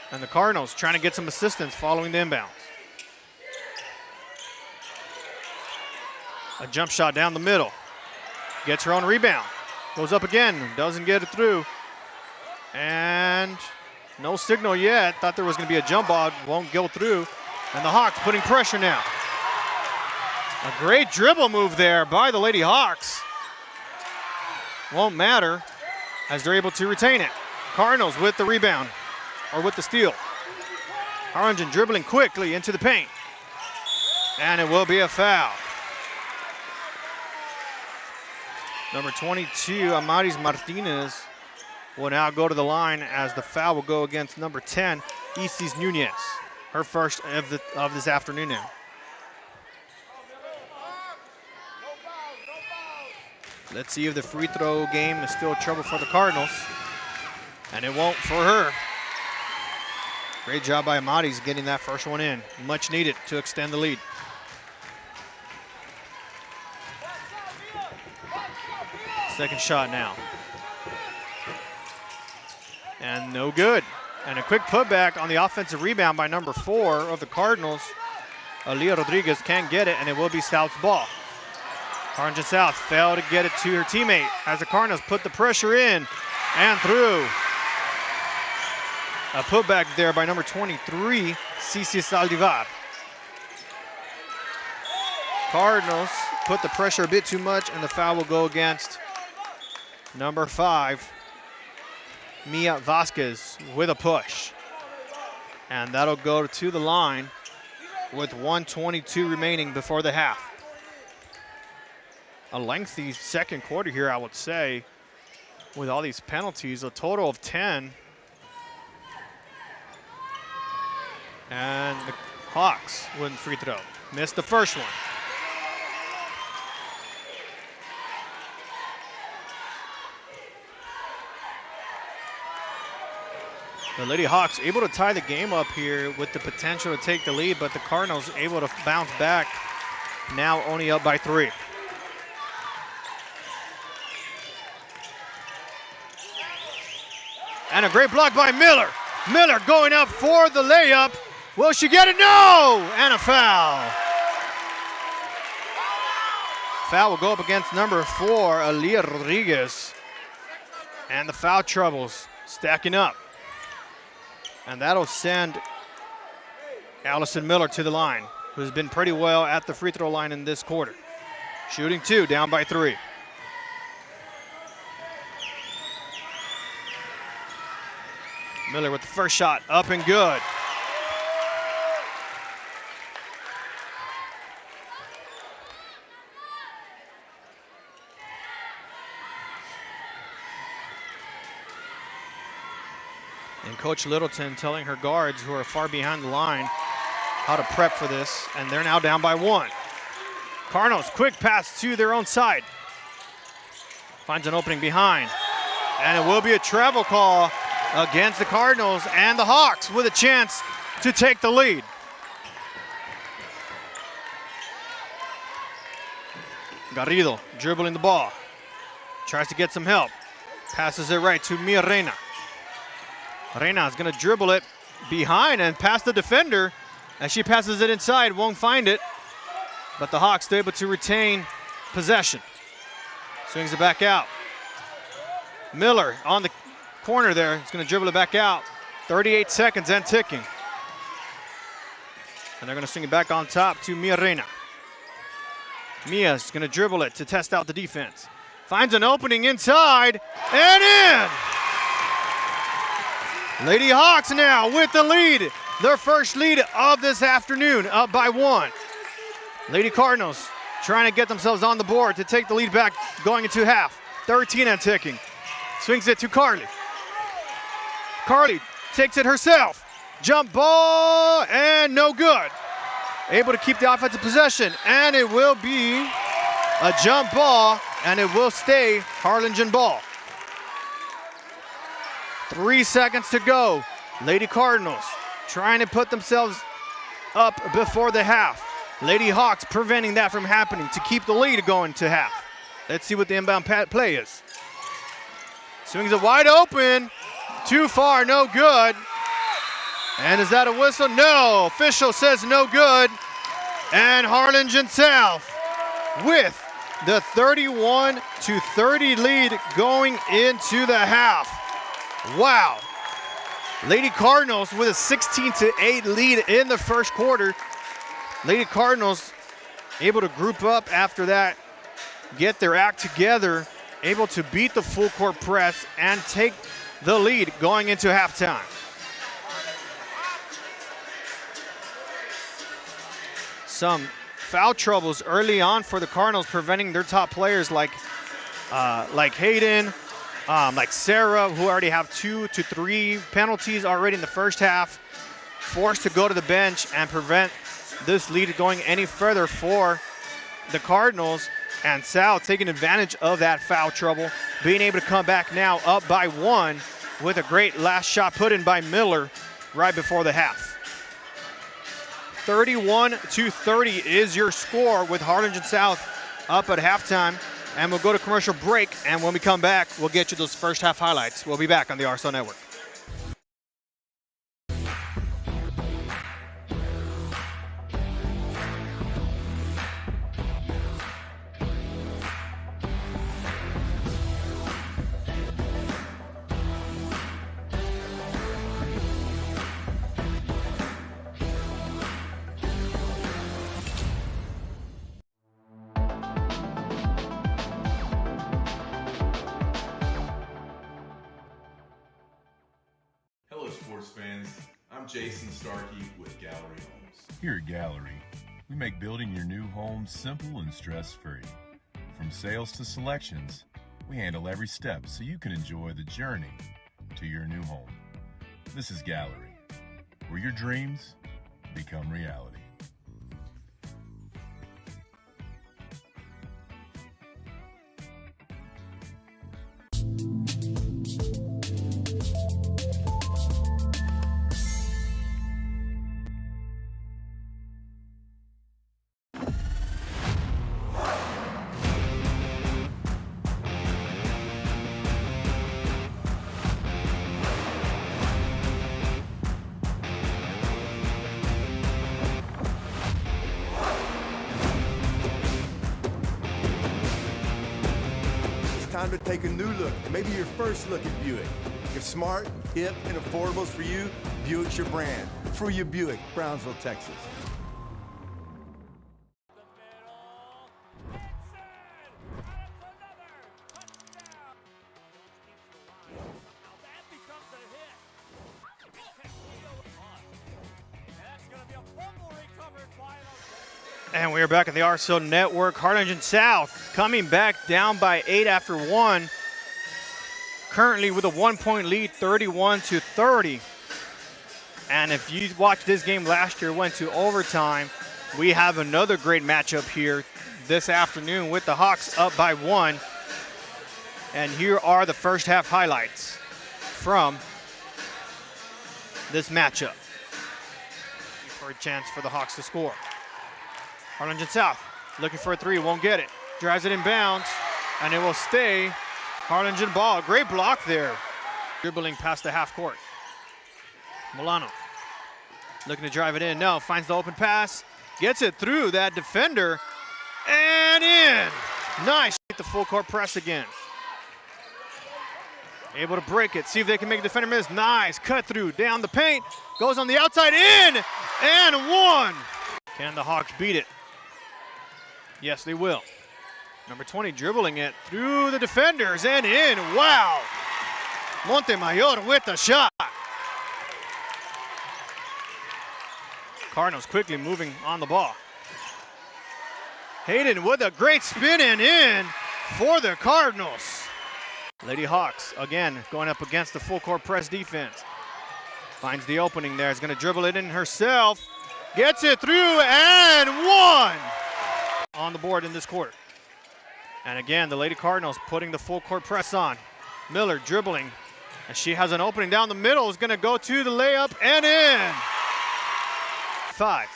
And the Cardinals trying to get some assistance following the inbounds. A jump shot down the middle. Gets her own rebound. Goes up again, doesn't get it through. And no signal yet. Thought there was gonna be a jump ball, won't go through. And the Hawks putting pressure now. A great dribble move there by the Lady Hawks. Won't matter as they're able to retain it. Cardinals with the rebound, or with the steal. Harlingen dribbling quickly into the paint. And it will be a foul. Number 22, Amaris Martinez, will now go to the line as the foul will go against number 10, Isis Nunez. Her first of this afternoon now. Let's see if the free throw game is still trouble for the Cardinals. And it won't for her. Great job by Amaris getting that first one in. Much needed to extend the lead. Second shot now. And no good. And a quick putback on the offensive rebound by number 4 of the Cardinals. Aaliyah Rodriguez can't get it, and it will be South's ball. Harlingen South failed to get it to her teammate as the Cardinals put the pressure in and through. A putback there by number 23, Cici Saldivar. Cardinals put the pressure a bit too much, and the foul will go against number 5, Mia Vasquez, with a push. And that'll go to the line with 1:22 remaining before the half. A lengthy second quarter here, I would say, with all these penalties, a total of 10. And the Hawks wouldn't free throw. Missed the first one. The Lady Hawks able to tie the game up here with the potential to take the lead, but the Cardinals able to bounce back, now only up by 3. And a great block by Miller. Miller going up for the layup. Will she get it? No! And a foul. Foul will go up against number 4, Aaliyah Rodriguez. And the foul troubles stacking up. And that'll send Allison Miller to the line, who's been pretty well at the free throw line in this quarter. Shooting 2, down by 3. Miller with the first shot, up and good. And Coach Littleton telling her guards, who are far behind the line, how to prep for this, and they're now down by 1. Cardinals, quick pass to their own side. Finds an opening behind, and it will be a travel call against the Cardinals, and the Hawks with a chance to take the lead. Garrido dribbling the ball, tries to get some help, passes it right to Mia Reina. Reina is going to dribble it behind and past the defender. As she passes it inside, won't find it, but the Hawks are able to retain possession. Swings it back out. Miller on the corner there. He's going to dribble it back out. 38 seconds and ticking. And they're going to swing it back on top to Mia Reina. Mia's going to dribble it to test out the defense. Finds an opening inside and in! Lady Hawks now with the lead. Their first lead of this afternoon, up by 1. Lady Cardinals trying to get themselves on the board to take the lead back going into half. 13 and ticking. Swings it to Carly. Carly takes it herself. Jump ball and no good. Able to keep the offensive possession, and it will be a jump ball, and it will stay Harlingen ball. 3 seconds to go. Lady Cardinals trying to put themselves up before the half. Lady Hawks preventing that from happening to keep the lead going to half. Let's see what the inbound play is. Swings it wide open. Too far, no good. And is that a whistle? No. Official says no good. And Harlingen South with the 31-30 lead going into the half. Wow. Lady Cardinals with a 16-8 lead in the first quarter. Lady Cardinals able to group up after that, get their act together, able to beat the full court press and take the lead going into halftime. Some foul troubles early on for the Cardinals, preventing their top players like Hayden, like Sarah, who already have 2 to 3 penalties already in the first half, forced to go to the bench and prevent this lead going any further for the Cardinals. And South taking advantage of that foul trouble, being able to come back now up by 1 with a great last shot put in by Miller right before the half. 31-30 is your score, with Harlingen South up at halftime. And we'll go to commercial break, and when we come back, we'll get you those first half highlights. We'll be back on the RSL Network. fans. I'm Jason Starkey with Gallery Homes. Here at Gallery, we make building your new home simple and stress-free. From sales to selections, we handle every step so you can enjoy the journey to your new home. This is Gallery, where your dreams become reality. Time to take a new look, maybe your first look at Buick. If smart, hip, and affordable is for you, Buick's your brand. For you, Buick, Brownsville, Texas. And we are back at the RSO Network. Harlingen South coming back down by 8 after 1. Currently with a 1-point lead, 31-30. And if you watched this game last year, went to overtime. We have another great matchup here this afternoon with the Hawks up by 1. And here are the first half highlights from this matchup. For a chance for the Hawks to score. Harlingen South looking for a three, won't get it. Drives it in bounds, and it will stay Harlingen ball. Great block there. Dribbling past the half court. Milano looking to drive it in. No, finds the open pass. Gets it through that defender, and in. Nice. The full court press again. Able to break it. See if they can make the defender miss. Nice. Cut through. Down the paint. Goes on the outside. In. And one. Can the Hawks beat it? Yes, they will. Number 20 dribbling it through the defenders and in. Wow. Montemayor with the shot. Cardinals quickly moving on the ball. Hayden with a great spin and in for the Cardinals. Lady Hawks again going up against the full court press defense. Finds the opening there. Is going to dribble it in herself. Gets it through and one on the board in this quarter. And again, the Lady Cardinals putting the full court press on. Miller dribbling, and she has an opening down the middle. Is going to go to the layup and in. 5.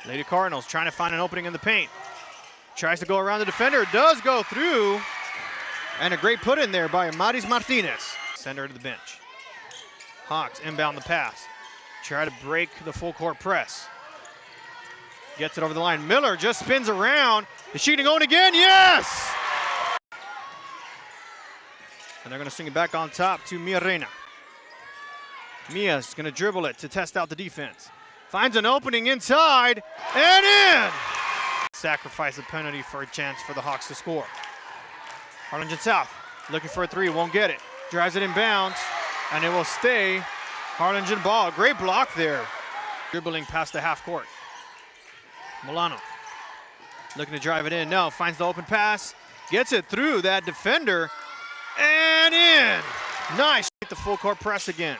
Lady Cardinals trying to find an opening in the paint. Tries to go around the defender. Does go through. And a great put in there by Maris Martinez. Send her to the bench. Hawks inbound the pass. Try to break the full court press. Gets it over the line. Miller just spins around. Is she going again? Yes! And they're going to swing it back on top to Mia Reina. Mia's going to dribble it to test out the defense. Finds an opening inside and in! Sacrifice a penalty for a chance for the Hawks to score. Harlingen South looking for a three, won't get it. Drives it in bounds, and it will stay Harlingen ball. Great block there. Dribbling past the half court. Milano looking to drive it in. No, finds the open pass. Gets it through that defender and in. Nice. The full court press again.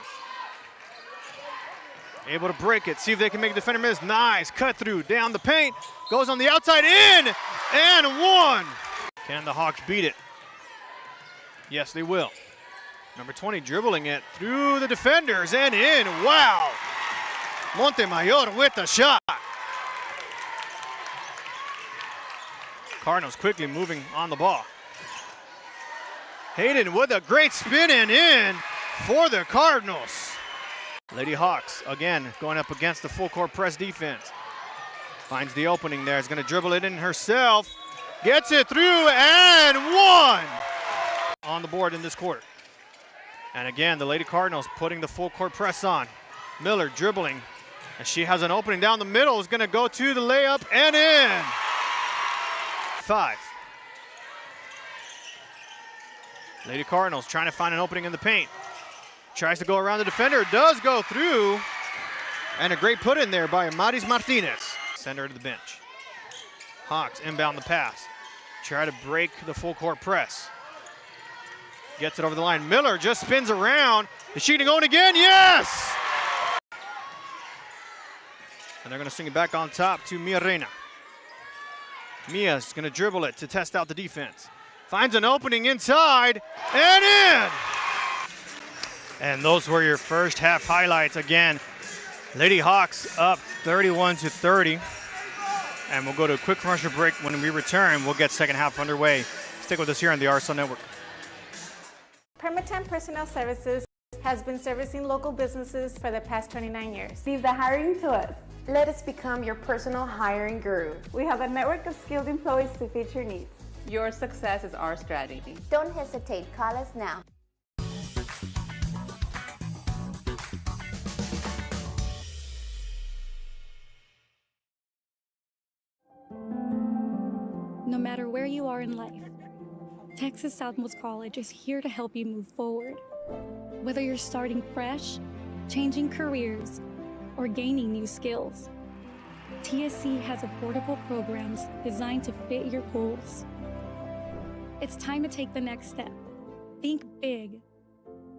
Able to break it. See if they can make the defender miss. Nice. Cut through. Down the paint. Goes on the outside. In. And one. Can the Hawks beat it? Yes, they will. Number 20 dribbling it through the defenders and in. Wow. Montemayor with the shot. Cardinals quickly moving on the ball. Hayden with a great spin and in for the Cardinals. Lady Hawks again going up against the full court press defense. Finds the opening there. Is going to dribble it in herself. Gets it through and one on the board in this quarter. And again, the Lady Cardinals putting the full court press on. Miller dribbling, and she has an opening down the middle. Is going to go to the layup and in. 5. Lady Cardinals trying to find an opening in the paint. tries to go around the defender, does go through, and a great put in there by Maris Martinez. Send her to the bench. Hawks inbound the pass. Try to break the full court press. Gets it over the line. Miller just spins around. Is she gonna go in again? Yes! And they're gonna swing it back on top to Mia Reina. Mia's gonna dribble it to test out the defense. Finds an opening inside and in! And those were your first half highlights. Again, Lady Hawks up 31-30. And we'll go to a quick commercial break. When we return, we'll get second half underway. Stick with us here on the RSL Network. Permatemp Personnel Services has been servicing local businesses for the past 29 years. Leave the hiring to us. Let us become your personal hiring guru. We have a network of skilled employees to fit your needs. Your success is our strategy. Don't hesitate, call us now. No matter where you are in life, Texas Southmost College is here to help you move forward. Whether you're starting fresh, changing careers, or gaining new skills, TSC has affordable programs designed to fit your goals. It's time to take the next step. Think big.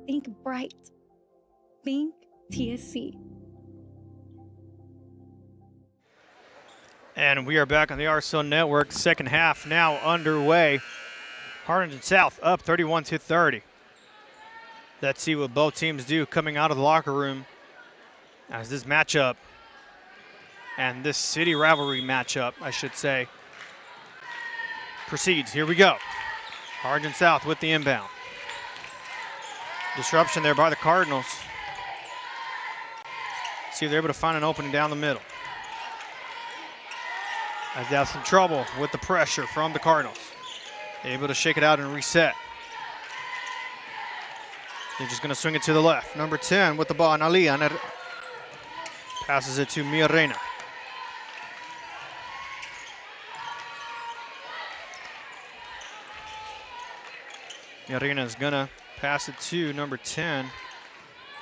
Think bright. Think TSC. And we are back on the RSL Network. Second half now underway. Harlingen South up 31-30. Let's see what both teams do coming out of the locker room as this matchup and this city rivalry matchup, I should say, proceeds. Here we go. Harlingen South with the inbound. Disruption there by the Cardinals. See if they're able to find an opening down the middle. As they have some trouble with the pressure from the Cardinals. Able to shake it out and reset. They're just going to swing it to the left. Number 10 with the ball, Analia. Passes it to Mia Reina. Mia Reina is going to pass it to number 10,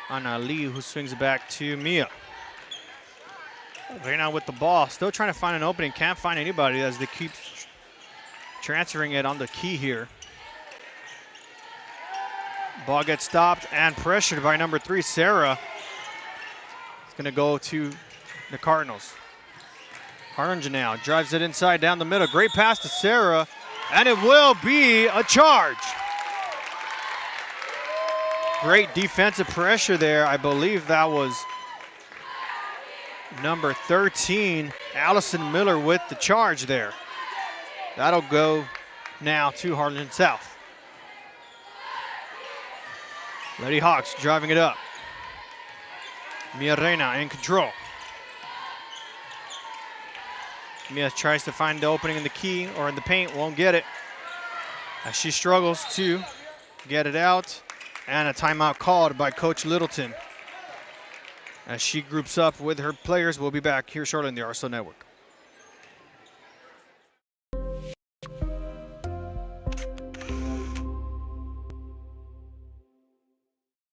Anali, who swings it back to Mia. Reina with the ball, still trying to find an opening, can't find anybody as they keep transferring it on the key here. Ball gets stopped and pressured by number 3, Sarah. It's gonna go to the Cardinals. Harlingen now drives it inside down the middle. Great pass to Sarah, and it will be a charge. Great defensive pressure there. I believe that was number 13, Allison Miller with the charge there. That'll go now to Harlingen South. Lady Hawks driving it up. Mia Reina in control. Mia tries to find the opening in the key or in the paint, won't get it. As she struggles to get it out, and a timeout called by Coach Littleton. As she groups up with her players, we'll be back here shortly on the RSL Network.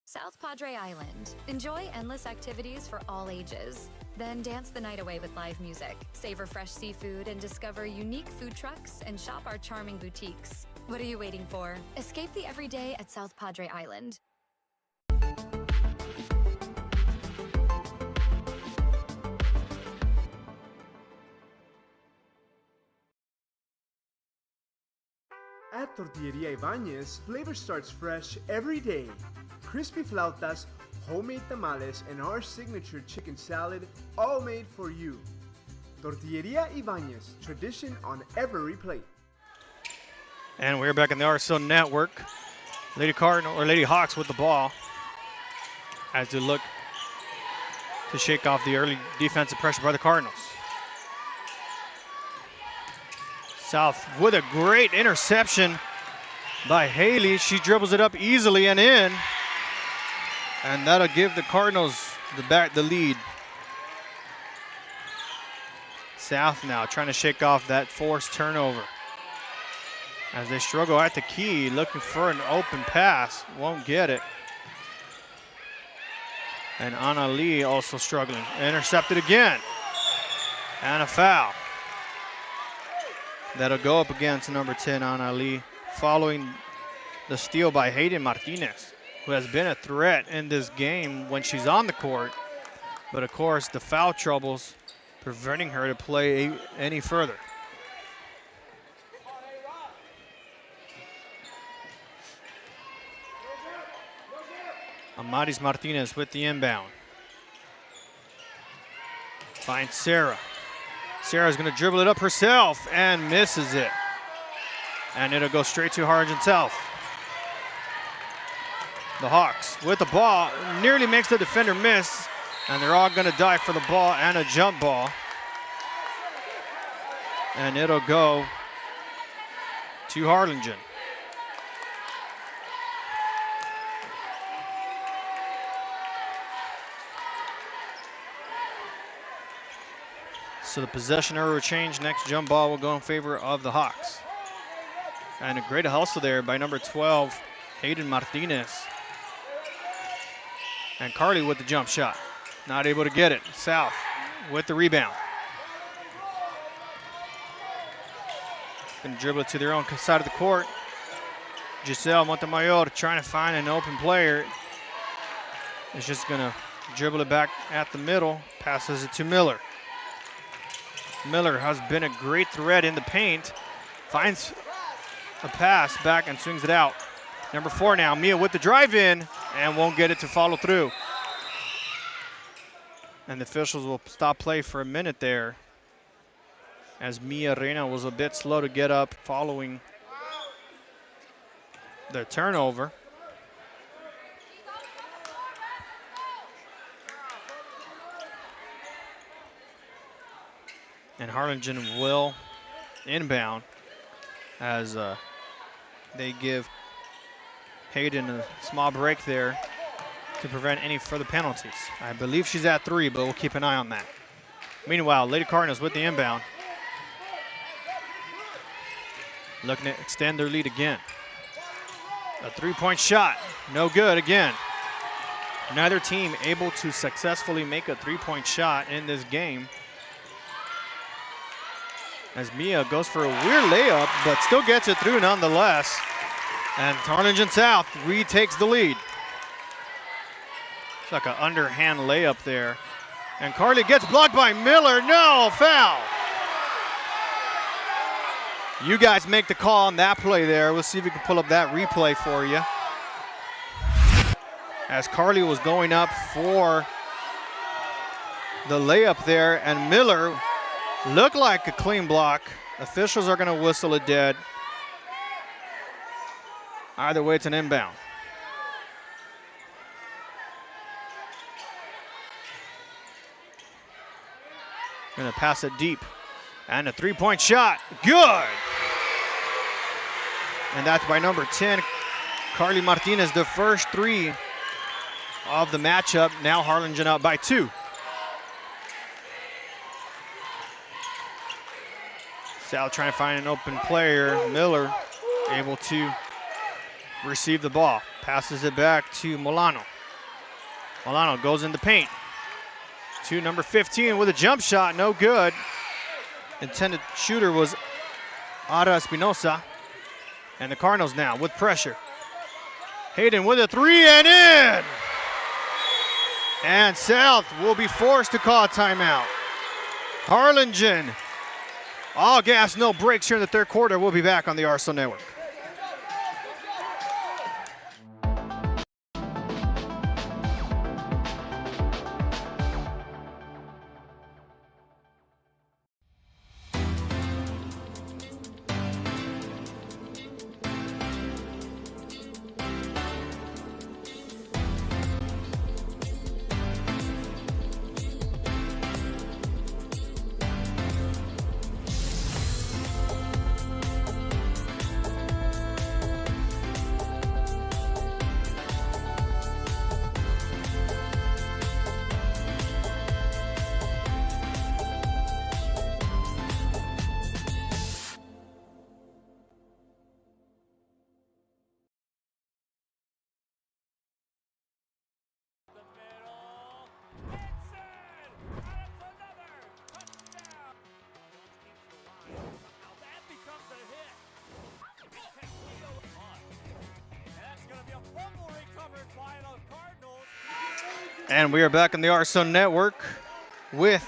South Padre Island. Enjoy endless activities for all ages. Then dance the night away with live music, savor fresh seafood, and discover unique food trucks and shop our charming boutiques. What are you waiting for? Escape the everyday at South Padre Island. At Tortilleria Ibañez, flavor starts fresh every day. Crispy flautas, homemade tamales, and our signature chicken salad, all made for you. Tortilleria Ibañez, tradition on every plate. And we're back in the RSL Network. Lady Hawks with the ball as they look to shake off the early defensive pressure by the Cardinals. South with a great interception by Haley. She dribbles it up easily and in. And that'll give the Cardinals the lead. South now trying to shake off that forced turnover. As they struggle at the key, looking for an open pass. Won't get it. And Anna Lee also struggling. Intercepted again. And a foul. That'll go up against number 10, Anna Lee, following the steal by Hayden Martinez, who has been a threat in this game when she's on the court. But of course, the foul troubles preventing her to play any further. Amaris Martinez with the inbound. Finds Sarah. Sarah's going to dribble it up herself and misses it. And it'll go straight to Harlingen South. The Hawks with the ball, nearly makes the defender miss, and they're all going to dive for the ball and a jump ball. And it'll go to Harlingen. So the possession order will change. Next jump ball will go in favor of the Hawks. And a great hustle there by number 12, Hayden Martinez. And Carly with the jump shot. Not able to get it. South with the rebound. Going to dribble it to their own side of the court. Giselle Montemayor trying to find an open player. Is just going to dribble it back at the middle. Passes it to Miller. Miller has been a great threat in the paint. Finds a pass back and swings it out. Number 4 now, Mia with the drive in and won't get it to follow through. And the officials will stop play for a minute there as Mia Reina was a bit slow to get up following the turnover. And Harlingen will inbound as they give Hayden a small break there to prevent any further penalties. I believe she's at 3, but we'll keep an eye on that. Meanwhile, Lady Cardinals with the inbound. Looking to extend their lead again. A 3-point shot, no good again. Neither team able to successfully make a 3-point shot in this game. As Mia goes for a weird layup, but still gets it through nonetheless. And Harlingen South retakes the lead. It's like an underhand layup there. And Carly gets blocked by Miller. No, foul. You guys make the call on that play there. We'll see if we can pull up that replay for you. As Carly was going up for the layup there, and Miller looked like a clean block. Officials are going to whistle it dead. Either way, it's an inbound. Going to pass it deep. And a 3-point shot. Good! And that's by number 10, Carly Martinez, the first 3 of the matchup. Now Harlingen up by 2. Sal trying to find an open player. Miller able to receive the ball. Passes it back to Molano. Molano goes in the paint. To number 15 with a jump shot, no good. Intended shooter was Ara Espinosa. And the Cardinals now with pressure. Hayden with a 3 and in! And South will be forced to call a timeout. Harlingen, all gas, no brakes here in the third quarter. We'll be back on the Arsenal Network. And we are back on the RSO Network with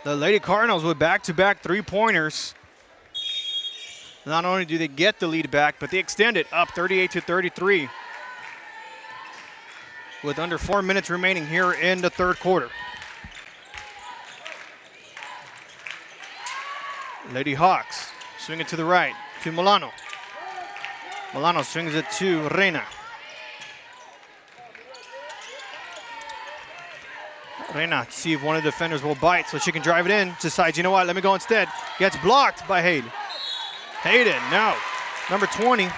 the Lady Cardinals with back-to-back three-pointers. Not only do they get the lead back, but they extend it up 38-33 with under 4 minutes remaining here in the third quarter. Lady Hawks swing it to the right to Milano. Milano swings it to Reina. Reina, see if one of the defenders will bite so she can drive it in. Decides, you know what, let me go instead. Gets blocked by Hayden. Hayden, no. Number 20,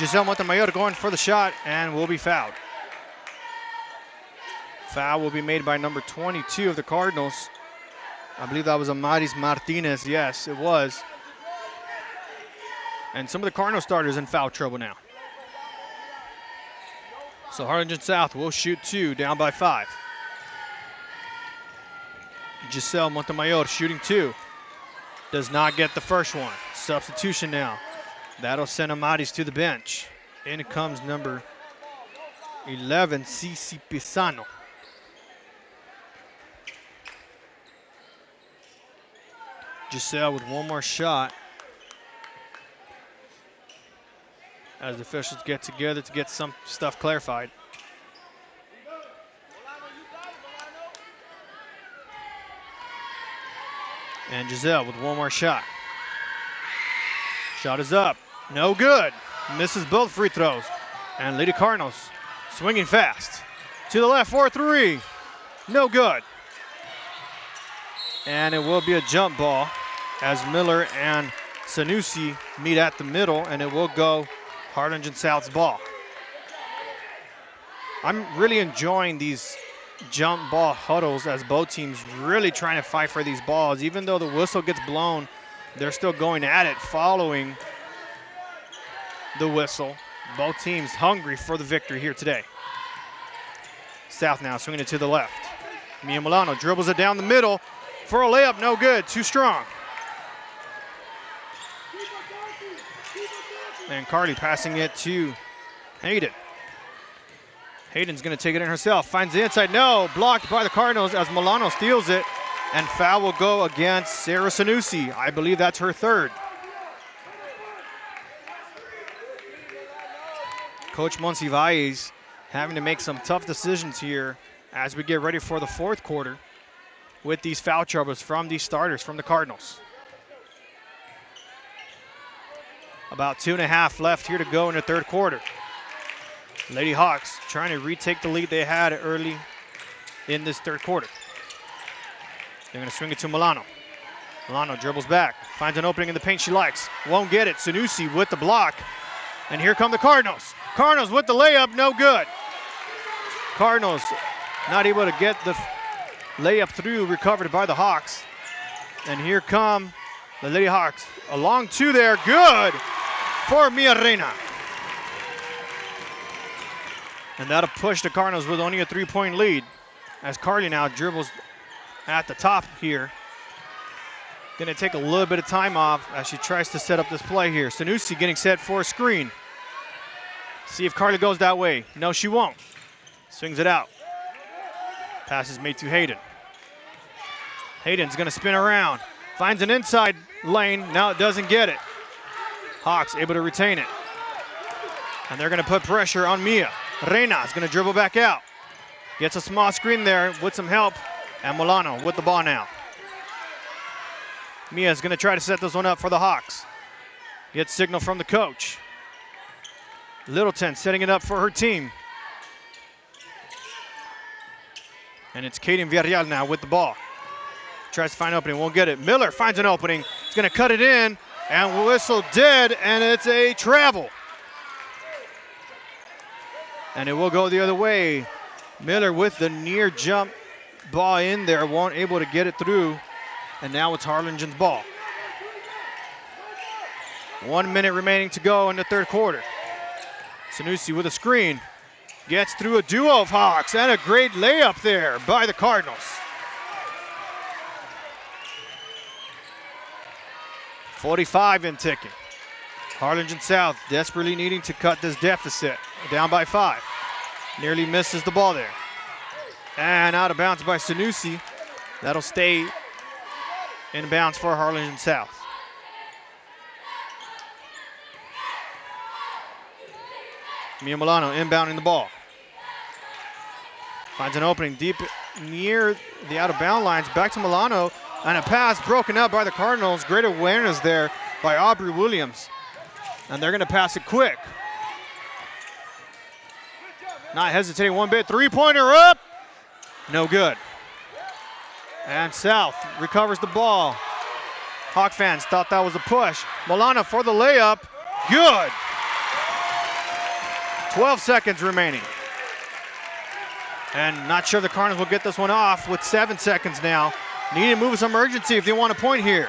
Giselle Montemayor going for the shot and will be fouled. Foul will be made by number 22 of the Cardinals. I believe that was Amaris Martinez. Yes, it was. And some of the Cardinal starters in foul trouble now. So Harlingen South will shoot 2, down by 5. Giselle Montemayor shooting 2. Does not get the first one. Substitution now. That'll send Amaris to the bench. In comes number 11, Cici Pisano. Giselle with one more shot as the officials get together to get some stuff clarified. And Giselle with one more shot. Shot is up. No good. Misses both free throws. And Lady Cardinals swinging fast. To the left for 3. No good. And it will be a jump ball as Miller and Sanusi meet at the middle, and it will go Harlingen South's ball. I'm really enjoying these jump ball huddles as both teams really trying to fight for these balls. Even though the whistle gets blown, they're still going at it following the whistle. Both teams hungry for the victory here today. South now swinging it to the left. Mia Milano dribbles it down the middle for a layup, no good, too strong. And Carly passing it to Hayden. Hayden's gonna take it in herself, finds the inside, no, blocked by the Cardinals as Milano steals it, and foul will go against Sarah Sanusi. I believe that's her third. Coach Monsiváis having to make some tough decisions here as we get ready for the fourth quarter with these foul troubles from these starters from the Cardinals. About 2.5 left here to go in the third quarter. Lady Hawks trying to retake the lead they had early in this third quarter. They're gonna swing it to Milano. Milano dribbles back, finds an opening in the paint she likes. Won't get it, Sanusi with the block. And here come the Cardinals. Cardinals with the layup, no good. Cardinals not able to get the layup through, recovered by the Hawks. And here come the Lady Hawks. Along 2 there, good for Mia Reina. And that'll push the Cardinals with only a 3-point lead as Carly now dribbles at the top here. Gonna take a little bit of time off as she tries to set up this play here. Sanusi getting set for a screen. See if Carly goes that way. No, she won't. Swings it out. Pass is made to Hayden. Hayden's gonna spin around. Finds an inside lane, now it doesn't get it. Hawks able to retain it. And they're gonna put pressure on Mia. Reina is gonna dribble back out. Gets a small screen there with some help. And Milano with the ball now. Mia is gonna try to set this one up for the Hawks. Gets signal from the coach. Littleton setting it up for her team. And it's Kaden Villarreal now with the ball. Tries to find an opening, won't get it. Miller finds an opening. He's gonna cut it in and whistle dead, and it's a travel. And it will go the other way. Miller with the near jump ball in there, won't able to get it through. And now it's Harlingen's ball. 1 minute remaining to go in the third quarter. Sanusi with a screen. Gets through a duo of Hawks and a great layup there by the Cardinals. 45 in ticking. Harlingen South desperately needing to cut this deficit. Down by 5. Nearly misses the ball there. And out of bounds by Sanusi. That'll stay in bounds for Harlingen South. Mia Milano inbounding the ball. Finds an opening deep near the out-of-bound lines. Back to Milano, and a pass broken up by the Cardinals. Great awareness there by Aubrey Williams. And they're gonna pass it quick. Not hesitating one bit, three-pointer up. No good. And South recovers the ball. Hawk fans thought that was a push. Milano for the layup, good. 12 seconds remaining. And not sure the Cardinals will get this one off with 7 seconds now. Need to move with some urgency if they want a point here.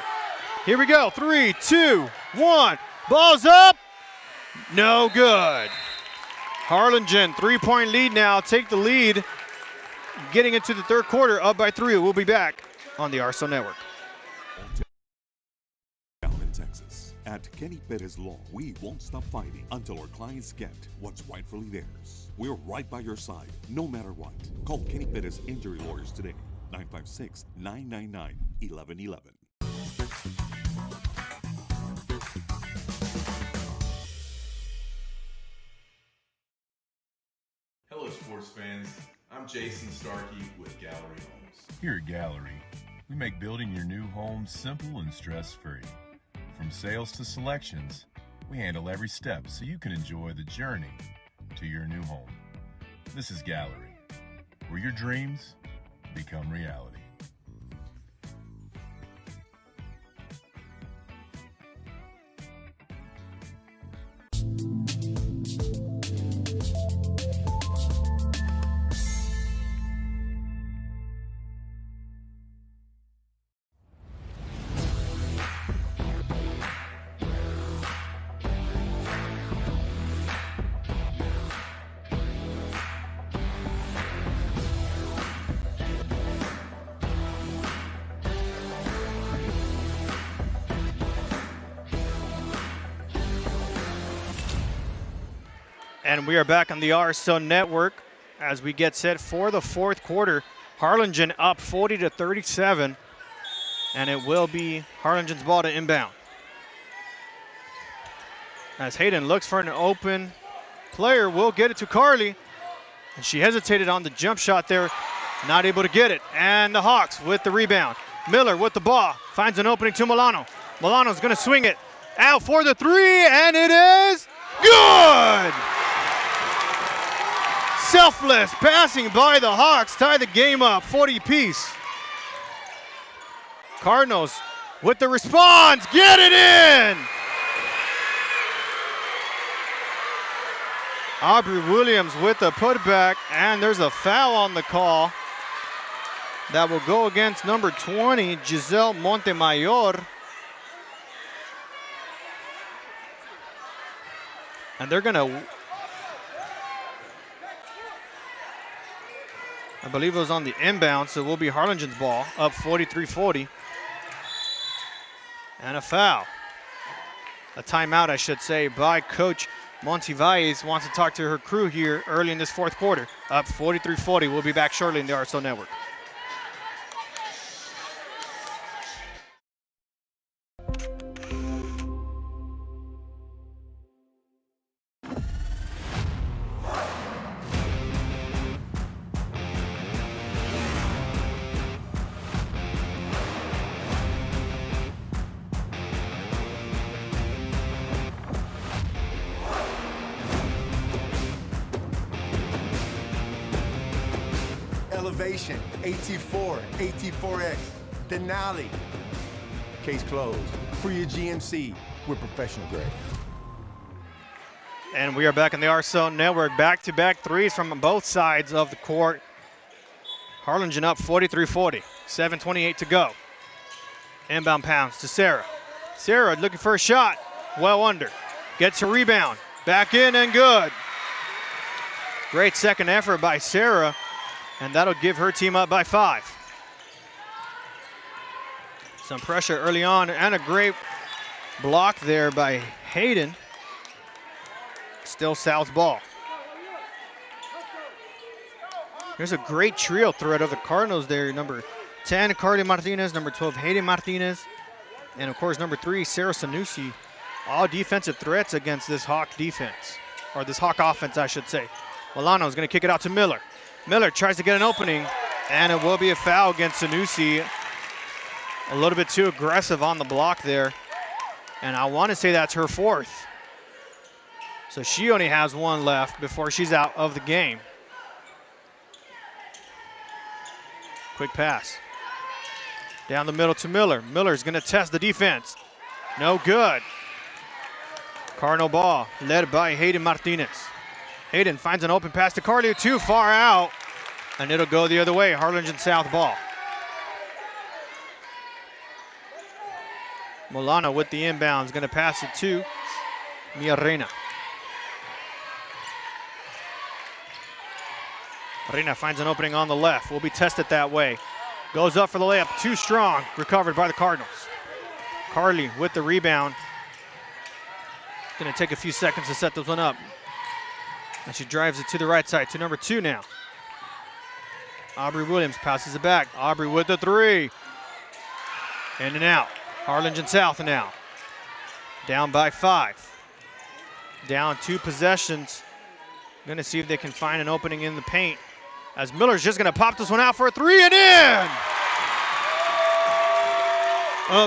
Here we go, 3, 2, 1. Ball's up, no good. Harlingen, 3-point lead now, take the lead. Getting into the third quarter, up by 3. We'll be back on the RSO Network. Down in Texas. At Kenny Perez Law, we won't stop fighting until our clients get what's rightfully theirs. We're right by your side, no matter what. Call Kenny Perez Injury Lawyers today, 956-999-1111. Hello, sports fans. I'm Jason Starkey with Gallery Homes. Here at Gallery, we make building your new home simple and stress-free. From sales to selections, we handle every step so you can enjoy the journey to your new home. This is Gallery, where your dreams become reality. And we are back on the RSO Network as we get set for the fourth quarter. Harlingen up 40-37, and it will be Harlingen's ball to inbound. As Hayden looks for an open player, will get it to Carly, and she hesitated on the jump shot there, not able to get it. And the Hawks with the rebound. Miller with the ball, finds an opening to Milano. Milano's gonna swing it out for the three, and it is good! Selfless passing by the Hawks, tie the game up 40 apiece. Cardinals with the response, get it in! Aubrey Williams with the putback, and there's a foul on the call that will go against number 20, Giselle Montemayor. And they're gonna, I believe it was on the inbound, so it will be Harlingen's ball, up 43-40. And a foul. A timeout, I should say, by Coach Montevalles. Wants to talk to her crew here early in this fourth quarter. Up 43-40. We'll be back shortly in the RSO Network. Elevation, AT4, AT4X, Denali. Case closed. For your GMC, we're professional grade. And we are back in the RSO Network. Back-to-back threes from both sides of the court. Harlingen up 43-40. 7:28 to go. Inbound pounds to Sarah. Sarah looking for a shot. Well under. Gets a rebound. Back in and good. Great second effort by Sarah. And that'll give her team up by 5. Some pressure early on and a great block there by Hayden. Still South's ball. There's a great trio threat of the Cardinals there. Number 10, Carly Martinez. Number 12, Hayden Martinez. And, of course, number 3, Sarah Sanusi. All defensive threats against this Hawk defense. Or this Hawk offense, I should say. Milano's going to kick it out to Miller. Miller tries to get an opening. And it will be a foul against Sanusi. A little bit too aggressive on the block there. And I want to say that's her 4th. So she only has 1 left before she's out of the game. Quick pass. Down the middle to Miller. Miller's going to test the defense. No good. Cardinal ball led by Hayden Martinez. Hayden finds an open pass to Carly, too far out. And it'll go the other way, Harlingen South ball. Molano with the inbounds, going to pass it to Mia Reina. Reina finds an opening on the left. Will be tested that way. Goes up for the layup, too strong. Recovered by the Cardinals. Carly with the rebound. Going to take a few seconds to set this one up. And she drives it to the right side to number 2 now. Aubrey Williams passes it back. Aubrey with the 3. In and out. Harlingen South now. Down by 5. Down 2 possessions. Going to see if they can find an opening in the paint. As Miller's just going to pop this one out for a 3 and in!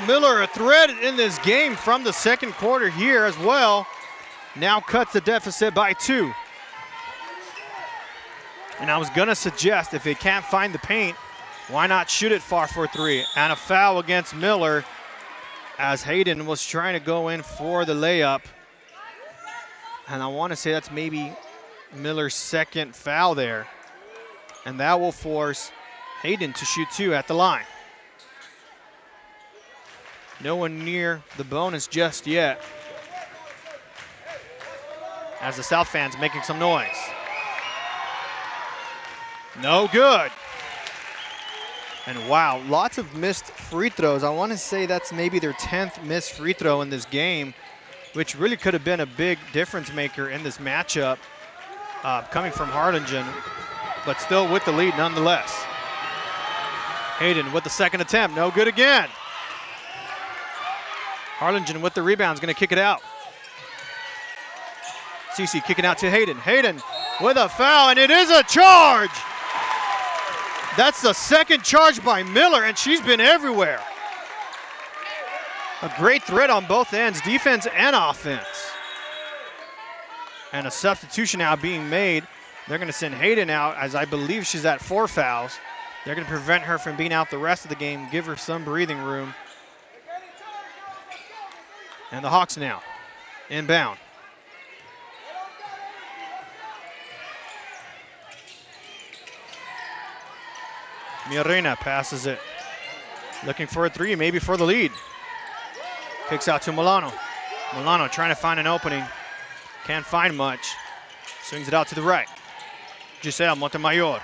Miller, a threat in this game from the second quarter here as well. Now cuts the deficit by 2. And I was going to suggest if they can't find the paint, why not shoot it far for 3? And a foul against Miller as Hayden was trying to go in for the layup. And I want to say that's maybe Miller's 2nd foul there. And that will force Hayden to shoot 2 at the line. No one near the bonus just yet. As the South fans making some noise. No good. And wow, lots of missed free throws. I want to say that's maybe their 10th missed free throw in this game, which really could have been a big difference maker in this matchup coming from Harlingen, but still with the lead nonetheless. Hayden with the 2nd attempt, no good again. Harlingen with the rebound is going to kick it out. Cece kicking out to Hayden. Hayden with a foul, and it is a charge. That's the 2nd charge by Miller, and she's been everywhere. A great threat on both ends, defense and offense. And a substitution now being made. They're going to send Hayden out, as I believe she's at 4 fouls. They're going to prevent her from being out the rest of the game, give her some breathing room. And the Hawks now inbound. Miorena passes it. Looking for a 3, maybe for the lead. Kicks out to Milano. Milano trying to find an opening. Can't find much. Swings it out to the right. Giselle Montemayor.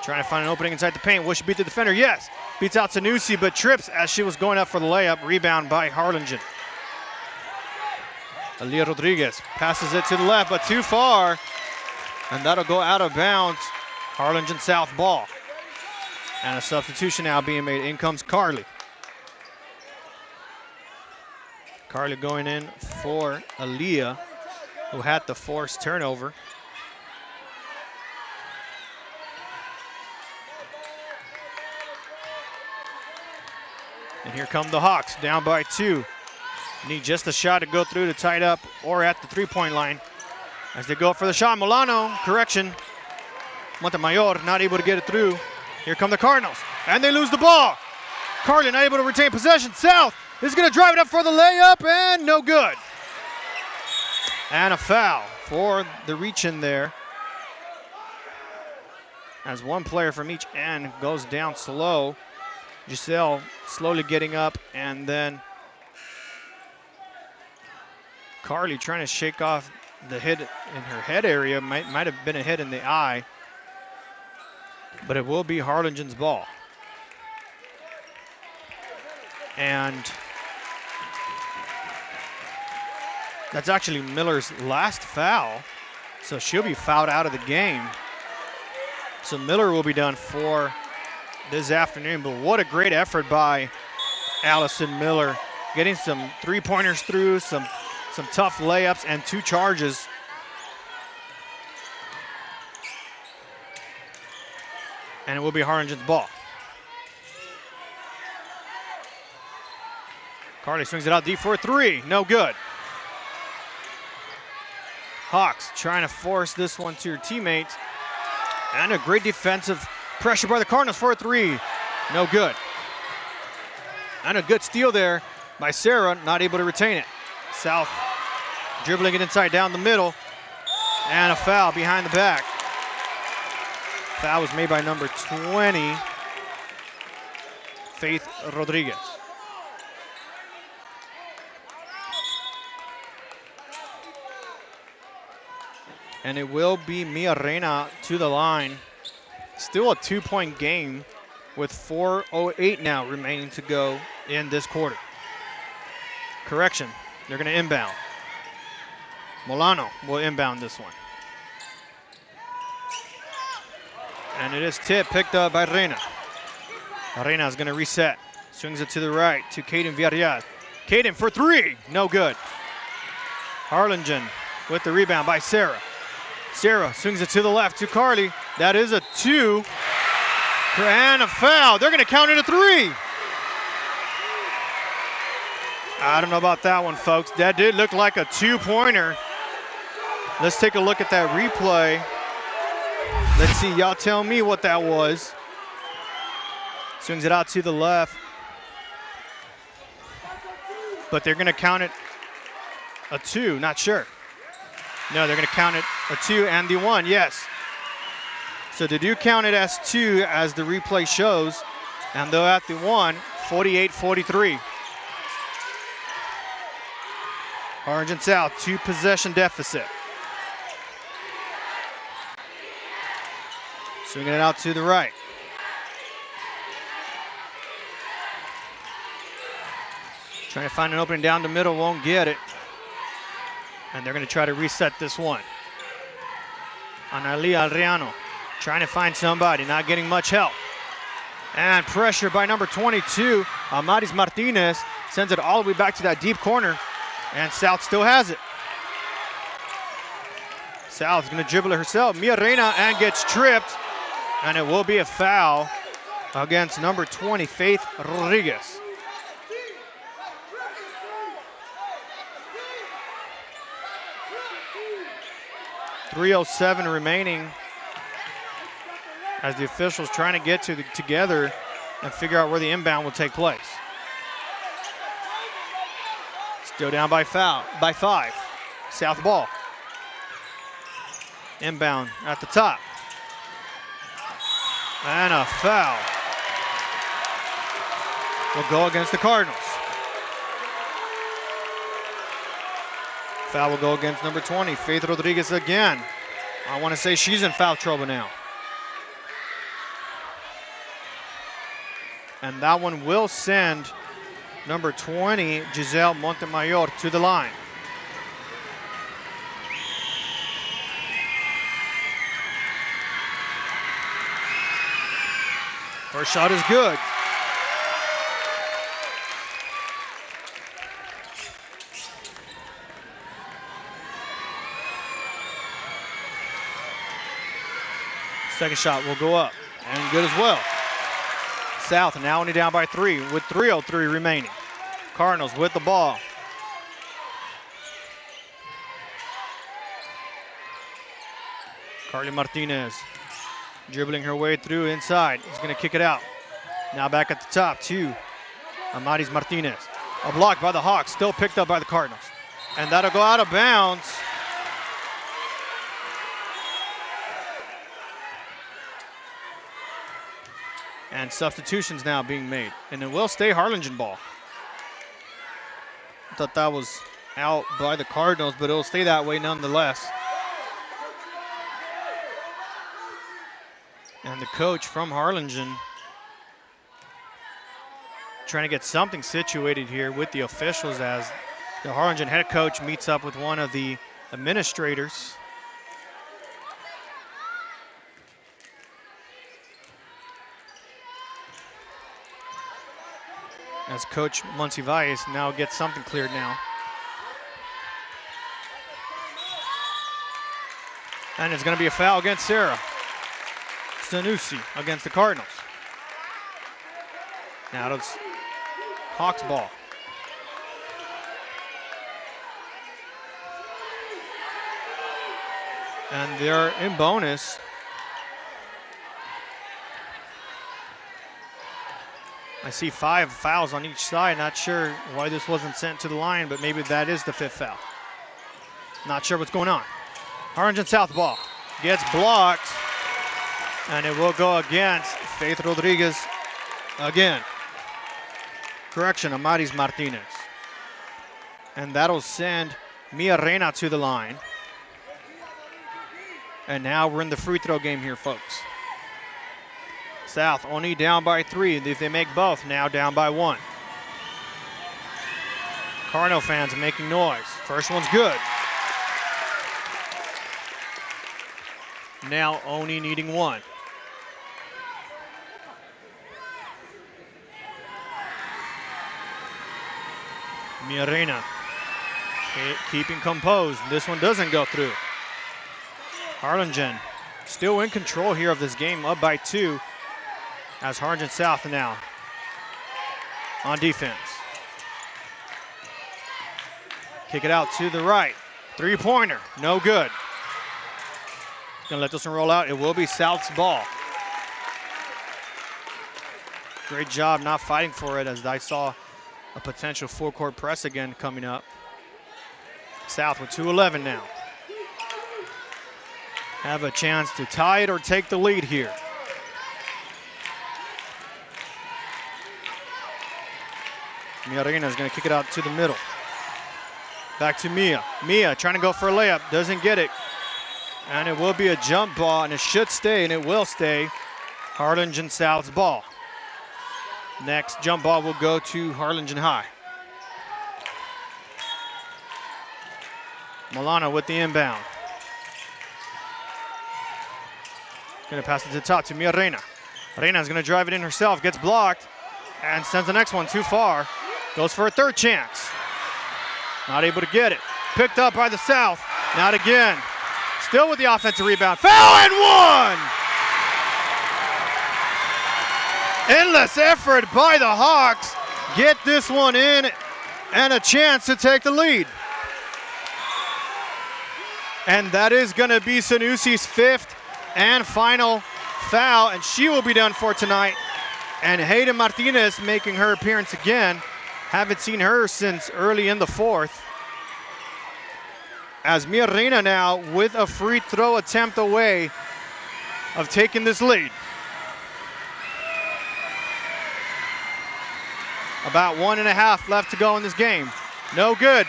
Trying to find an opening inside the paint. Will she beat the defender? Yes. Beats out Sanusi, but trips as she was going up for the layup. Rebound by Harlingen. Aaliyah Rodriguez passes it to the left, but too far. And that'll go out of bounds. Harlingen South ball. And a substitution now being made. In comes Carly. Carly going in for Aaliyah, who had the forced turnover. And here come the Hawks, down by 2. Need just a shot to go through to tie it up or at the 3-point line. As they go for the shot, Milano, correction. Montemayor not able to get it through. Here come the Cardinals, and they lose the ball. Carly not able to retain possession. South is going to drive it up for the layup, and no good. And a foul for the reach in there. As one player from each end goes down slow. Giselle slowly getting up, and then Carly trying to shake off the hit in her head area. Might have been a hit in the eye. But it will be Harlingen's ball. And that's actually Miller's last foul. So she'll be fouled out of the game. So Miller will be done for this afternoon, but what a great effort by Allison Miller, getting some three-pointers through, some tough layups, and 2 charges. And it will be Harlingen's ball. Carly swings it out deep for a 3, no good. Hawks trying to force this one to your teammates. And a great defensive pressure by the Cardinals for a 3, no good. And a good steal there by Sarah, not able to retain it. South dribbling it inside down the middle. And a foul behind the back. Foul was made by number 20, Faith Rodriguez. And it will be Mia Reina to the line. Still a 2-point game with 4:08 now remaining to go in this quarter. Correction, they're gonna inbound. Molano will inbound this one. And it is tipped, picked up by Reina. Reina is gonna reset. Swings it to the right to Kaden Villarreal. Kaden for 3, no good. Harlingen with the rebound by Sarah. Sarah swings it to the left to Carly. That is a 2. And a foul. They're gonna count it a 3. I don't know about that one, folks. That did look like a 2-pointer. Let's take a look at that replay. Let's see, y'all tell me what that was. Swings it out to the left. But they're gonna count it a 2, not sure. No, they're gonna count it a 2 and the 1, yes. So they do count it as 2 as the replay shows, and they're at the 1, 48-43. Harlingen South, 2-possession deficit. Swinging it out to the right. Trying to find an opening down the middle, won't get it. And they're gonna try to reset this one. Analia Alriano trying to find somebody, not getting much help. And pressure by number 22, Amaris Martinez, sends it all the way back to that deep corner, and South still has it. South's gonna dribble it herself, Mia Reina, and gets tripped, and it will be a foul against number 20, Faith Rodriguez. .307 remaining as the officials trying to get together and figure out where the inbound will take place. Still down by 5. South ball. Inbound at the top. And a foul will go against the Cardinals. Foul will go against number 20, Faith Rodriguez again. I want to say she's in foul trouble now. And that one will send number 20, Giselle Montemayor, to the line. First shot is good. Second shot will go up and good as well. South now only down by 3 with 3:03 remaining. Cardinals with the ball. Carly Martinez dribbling her way through inside. Is going to kick it out. Now back at the top to Amaris Martinez. A block by the Hawks, still picked up by the Cardinals. And that'll go out of bounds. And substitutions now being made. And it will stay Harlingen ball. I thought that was out by the Cardinals, but it'll stay that way nonetheless. And the coach from Harlingen trying to get something situated here with the officials as the Harlingen head coach meets up with one of the administrators. as Coach Monsiváis now gets something cleared now. And it's going to be a foul against Sarah. Sanusi against the Cardinals. Now it's Hawks ball. And they're in bonus. I see 5 fouls on each side. Not sure why this wasn't sent to the line, but maybe that is the 5th foul. Not sure what's going on. Harlingen South ball gets blocked, and it will go against Faith Rodriguez again. Correction, Amaris Martinez. And that'll send Mia Reina to the line. And now we're in the free throw game here, folks. South only down by 3. If they make both, now down by 1. Cardinal fans making noise. First one's good. Now Oni needing 1. Mia Reina keeping composed. This one doesn't go through. Harlingen still in control here of this game, up by 2, as Harlingen South now on defense. Kick it out to the right. 3-pointer, no good. Gonna let this one roll out. It will be South's ball. Great job not fighting for it, as I saw a potential full-court press again coming up. South with 2:11 now. Have a chance to tie it or take the lead here. Mia Reina is going to kick it out to the middle. Back to Mia. Mia trying to go for a layup, doesn't get it. And it will be a jump ball, and it should stay, and it will stay Harlingen South's ball. Next jump ball will go to Harlingen High. Milano with the inbound. Gonna pass it to the top to Mia Reina. Reina's gonna drive it in herself, gets blocked, and sends the next one too far. Goes for a third chance. Not able to get it. Picked up by the South. Not again. Still with the offensive rebound. Foul and 1! Endless effort by the Hawks. Get this one in and a chance to take the lead. And that is gonna be Sanusi's 5th and final foul, and she will be done for tonight. And Hayden Martinez making her appearance again. Haven't seen her since early in the 4th. As Mia Reina now with a free throw attempt away of taking this lead. About 1.5 left to go in this game. No good.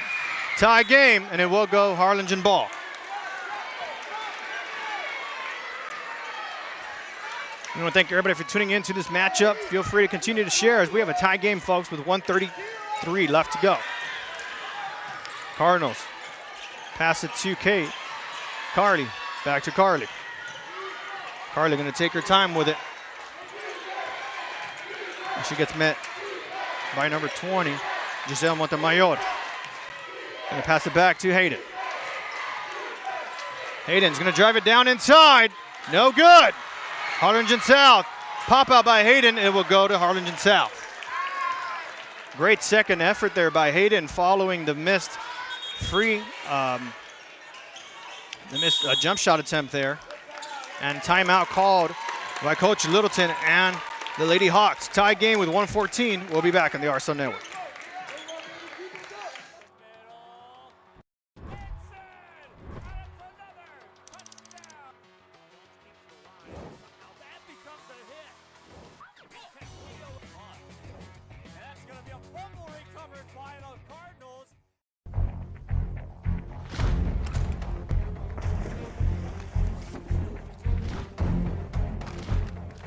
Tie game, and it will go Harlingen ball. I want to thank everybody for tuning in to this matchup. Feel free to continue to share as we have a tie game, folks, with 1:33 left to go. Cardinals pass it to Kate. Carly, back to Carly. Carly going to take her time with it. And she gets met by number 20, Giselle Montemayor. Going to pass it back to Hayden. Hayden's going to drive it down inside. No good. Harlingen South. Pop out by Hayden. It will go to Harlingen South. Great second effort there by Hayden following the missed jump shot attempt there. And timeout called by Coach Littleton and the Lady Hawks. Tie game with 1:14. We'll be back on the RSL Network.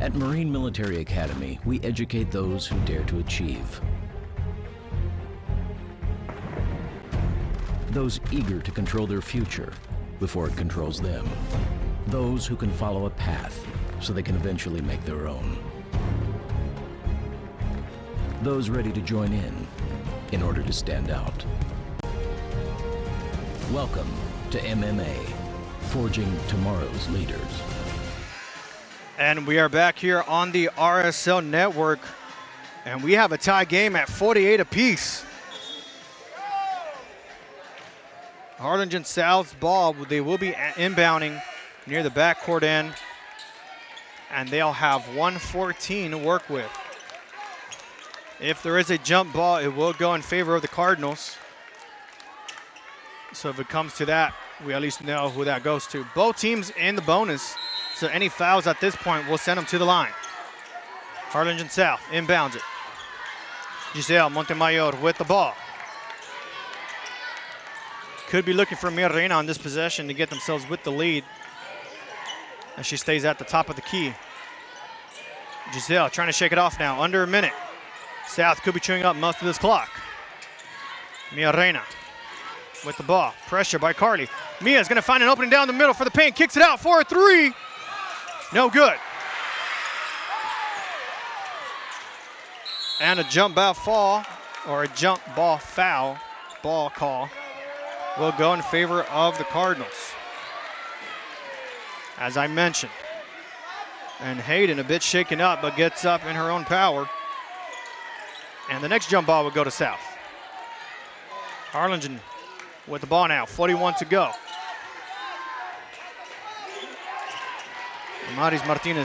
At Marine Military Academy, we educate those who dare to achieve. Those eager to control their future before it controls them. Those who can follow a path so they can eventually make their own. those ready to join in order to stand out. Welcome to MMA, forging tomorrow's leaders. And we are back here on the RSL Network, and we have a tie game at 48 apiece. Harlingen South's ball, they will be inbounding near the backcourt end, and they'll have 1:14 to work with. If there is a jump ball, it will go in favor of the Cardinals. So if it comes to that, we at least know who that goes to. Both teams in the bonus, so any fouls at this point will send them to the line. Harlingen South inbounds it. Giselle Montemayor with the ball. Could be looking for Mia Reina on this possession to get themselves with the lead, as she stays at the top of the key. Giselle trying to shake it off now, under a minute. South could be chewing up most of this clock. Mia Reina with the ball, pressure by Carly. Mia's gonna find an opening down the middle for the paint, kicks it out for a three. No good. And a jump ball fall, or a jump ball foul, ball call, will go in favor of the Cardinals, as I mentioned. And Hayden a bit shaken up, but gets up in her own power. And the next jump ball will go to South. Harlingen with the ball now, 41 to go. Amaris Martinez